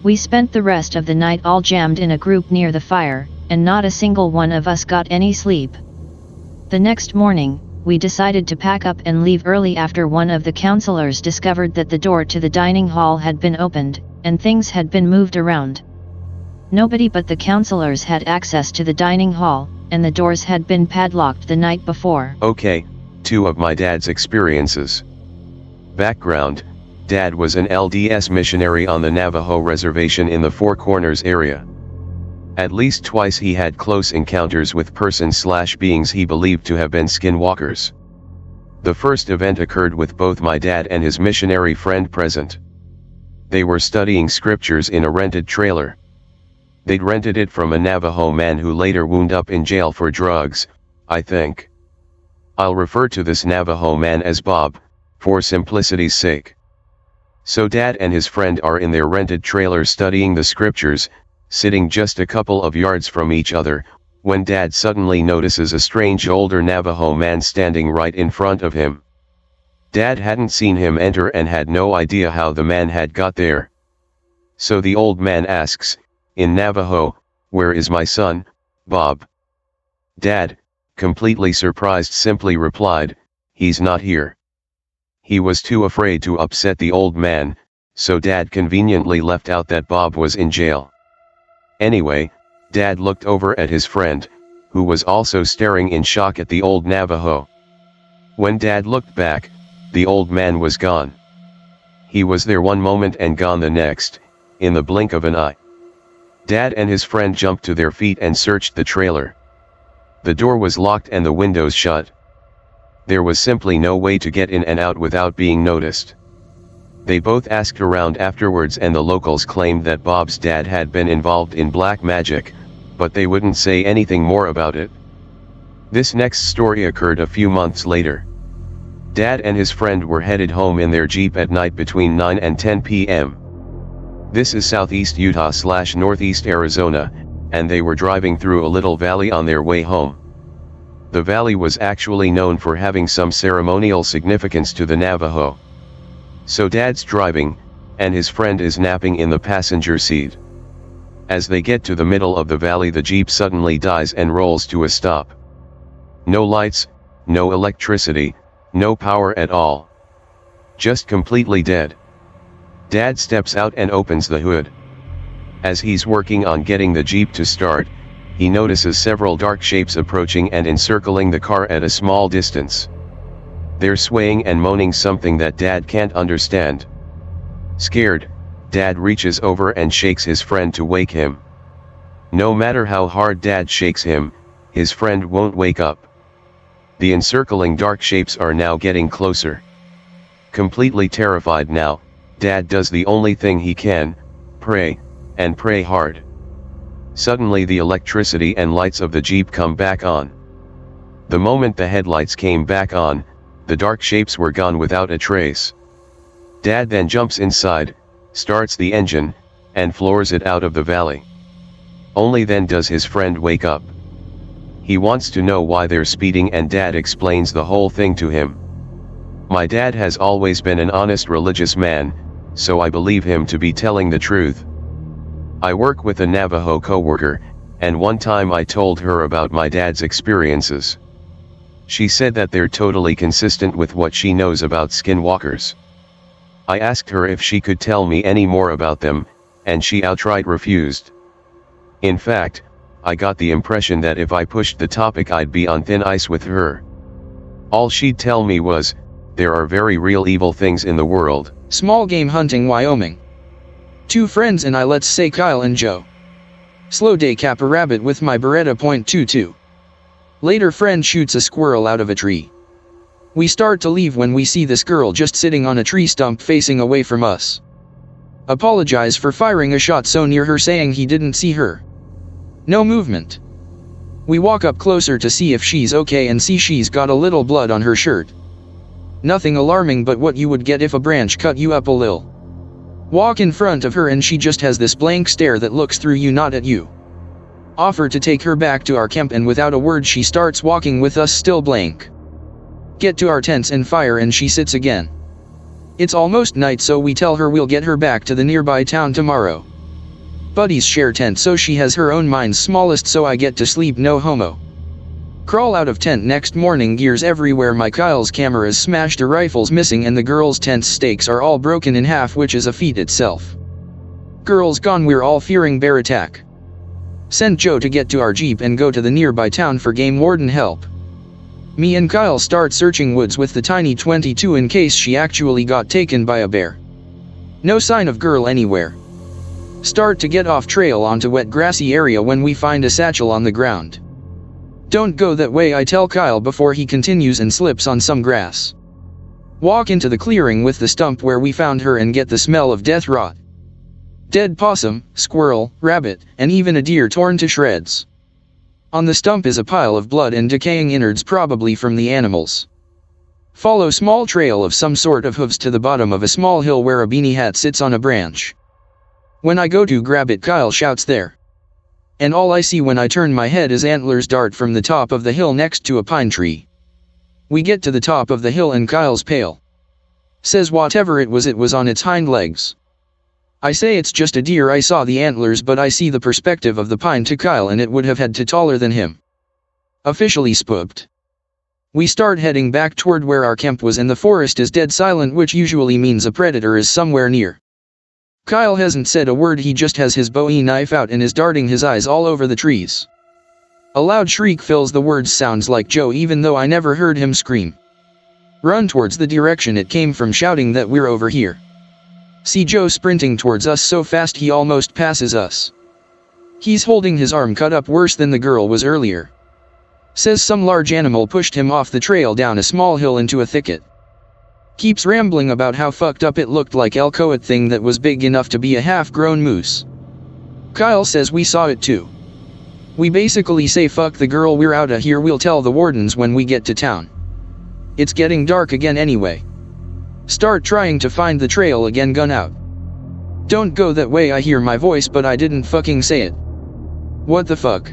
We spent the rest of the night all jammed in a group near the fire, and not a single one of us got any sleep. The next morning, we decided to pack up and leave early after one of the counselors discovered that the door to the dining hall had been opened, and things had been moved around. Nobody but the counselors had access to the dining hall, and the doors had been padlocked the night before. Okay, 2 of my dad's experiences. Background: Dad was an LDS missionary on the Navajo reservation in the Four Corners area. At least twice he had close encounters with persons/beings he believed to have been skinwalkers. The first event occurred with both my dad and his missionary friend present. They were studying scriptures in a rented trailer. They'd rented it from a Navajo man who later wound up in jail for drugs, I think. I'll refer to this Navajo man as Bob, for simplicity's sake. So Dad and his friend are in their rented trailer studying the scriptures, sitting just a couple of yards from each other, when Dad suddenly notices a strange older Navajo man standing right in front of him. Dad hadn't seen him enter and had no idea how the man had got there. So the old man asks, in Navajo, "Where is my son, Bob?" Dad, completely surprised, simply replied, "He's not here." He was too afraid to upset the old man, so Dad conveniently left out that Bob was in jail. Anyway, Dad looked over at his friend, who was also staring in shock at the old Navajo. When Dad looked back, the old man was gone. He was there one moment and gone the next, in the blink of an eye. Dad and his friend jumped to their feet and searched the trailer. The door was locked and the windows shut. There was simply no way to get in and out without being noticed. They both asked around afterwards and the locals claimed that Bob's dad had been involved in black magic, but they wouldn't say anything more about it. This next story occurred a few months later. Dad and his friend were headed home in their Jeep at night between 9 and 10 p.m. This is southeast Utah/northeast Arizona, and they were driving through a little valley on their way home. The valley was actually known for having some ceremonial significance to the Navajo. So Dad's driving, and his friend is napping in the passenger seat. As they get to the middle of the valley, the Jeep suddenly dies and rolls to a stop. No lights, no electricity, no power at all. Just completely dead. Dad steps out and opens the hood. As he's working on getting the Jeep to start, he notices several dark shapes approaching and encircling the car at a small distance. They're swaying and moaning something that Dad can't understand. Scared, Dad reaches over and shakes his friend to wake him. No matter how hard Dad shakes him, his friend won't wake up. The encircling dark shapes are now getting closer. Completely terrified now, Dad does the only thing he can, pray, and pray hard. Suddenly the electricity and lights of the Jeep come back on. The moment the headlights came back on, the dark shapes were gone without a trace. Dad then jumps inside, starts the engine, and floors it out of the valley. Only then does his friend wake up. He wants to know why they're speeding and Dad explains the whole thing to him. My dad has always been an honest religious man, so I believe him to be telling the truth. I work with a Navajo coworker, and one time I told her about my dad's experiences. She said that they're totally consistent with what she knows about skinwalkers. I asked her if she could tell me any more about them, and she outright refused. In fact, I got the impression that if I pushed the topic I'd be on thin ice with her. All she'd tell me was, there are very real evil things in the world. Small game hunting, Wyoming. Two friends and I, let's say Kyle and Joe. Slow day, cap a rabbit with my Beretta .22. Later, friend shoots a squirrel out of a tree. We start to leave when we see this girl just sitting on a tree stump facing away from us. Apologize for firing a shot so near her, saying he didn't see her. No movement. We walk up closer to see if she's okay and see she's got a little blood on her shirt. Nothing alarming, but what you would get if a branch cut you up a little. Walk in front of her and she just has this blank stare that looks through you, not at you. Offer to take her back to our camp and without a word she starts walking with us, still blank. Get to our tents and fire and she sits again. It's almost night, so we tell her we'll get her back to the nearby town tomorrow. Buddies share tent, so she has her own, mine's smallest, so I get to sleep, no homo. Crawl out of tent next morning, gears everywhere, my Kyle's cameras smashed, a rifle's missing, and the girls' tent stakes are all broken in half, which is a feat itself. Girls gone, we're all fearing bear attack. Sent Joe to get to our Jeep and go to the nearby town for game warden help. Me and Kyle start searching woods with the tiny .22 in case she actually got taken by a bear. No sign of girl anywhere. Start to get off trail onto wet grassy area when we find a satchel on the ground. Don't go that way, I tell Kyle before he continues and slips on some grass. Walk into the clearing with the stump where we found her and get the smell of death rot. Dead possum, squirrel, rabbit, and even a deer torn to shreds. On the stump is a pile of blood and decaying innards, probably from the animals. Follow small trail of some sort of hooves to the bottom of a small hill where a beanie hat sits on a branch. When I go to grab it, Kyle shouts there. And all I see when I turn my head is antlers dart from the top of the hill next to a pine tree. We get to the top of the hill and Kyle's pale. Says whatever it was on its hind legs. I say it's just a deer. I saw the antlers, but I see the perspective of the pine to Kyle, and it would have had to taller than him. Officially spooked. We start heading back toward where our camp was, and the forest is dead silent, which usually means a predator is somewhere near. Kyle hasn't said a word, he just has his Bowie knife out and is darting his eyes all over the trees. A loud shriek fills the words, sounds like Joe even though I never heard him scream. Run towards the direction it came from, shouting that we're over here. See Joe sprinting towards us so fast he almost passes us. He's holding his arm cut up worse than the girl was earlier. Says some large animal pushed him off the trail down a small hill into a thicket. Keeps rambling about how fucked up it looked, like Elcoat thing that was big enough to be a half-grown moose. Kyle says we saw it too. We basically say fuck the girl, we're outta here, we'll tell the wardens when we get to town. It's getting dark again anyway. Start trying to find the trail again, gun out. Don't go that way, I hear my voice but I didn't fucking say it. What the fuck?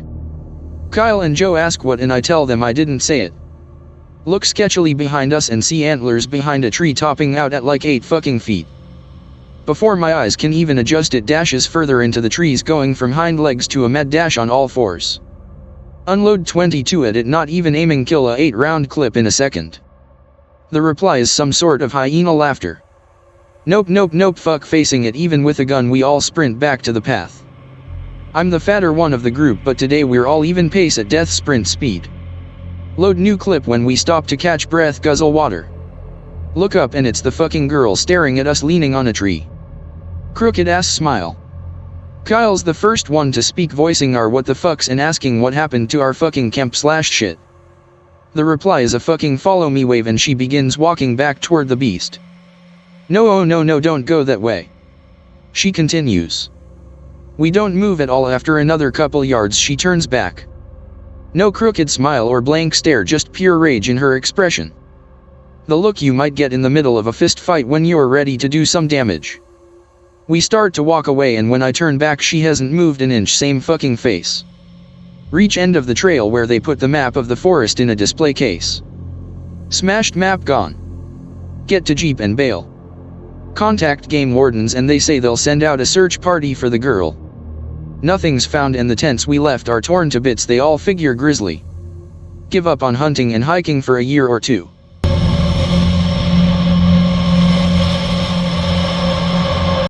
Kyle and Joe ask what, and I tell them I didn't say it. Look sketchily behind us and see antlers behind a tree topping out at like 8 fucking feet. Before my eyes can even adjust, it dashes further into the trees, going from hind legs to a mad dash on all fours. Unload 22 at it, not even aiming, kill a 8-round clip in a second. The reply is some sort of hyena laughter. Nope nope nope, fuck facing it. Even with a gun we all sprint back to the path. I'm the fatter one of the group, but today we're all even pace at death sprint speed. Load new clip when we stop to catch breath, guzzle water. Look up and it's the fucking girl staring at us, leaning on a tree. Crooked ass smile. Kyle's the first one to speak, voicing our what the fucks and asking what happened to our fucking camp / shit. The reply is a fucking follow me wave, and she begins walking back toward the beast. No, oh no, don't go that way. She continues. We don't move at all. After another couple yards she turns back. No crooked smile or blank stare, just pure rage in her expression. The look you might get in the middle of a fist fight when you're ready to do some damage. We start to walk away, and when I turn back she hasn't moved an inch, same fucking face. Reach end of the trail where they put the map of the forest in a display case. Smashed map gone. Get to Jeep and bail. Contact game wardens and they say they'll send out a search party for the girl. Nothing's found and the tents we left are torn to bits. They all figure grizzly. Give up on hunting and hiking for a year or two.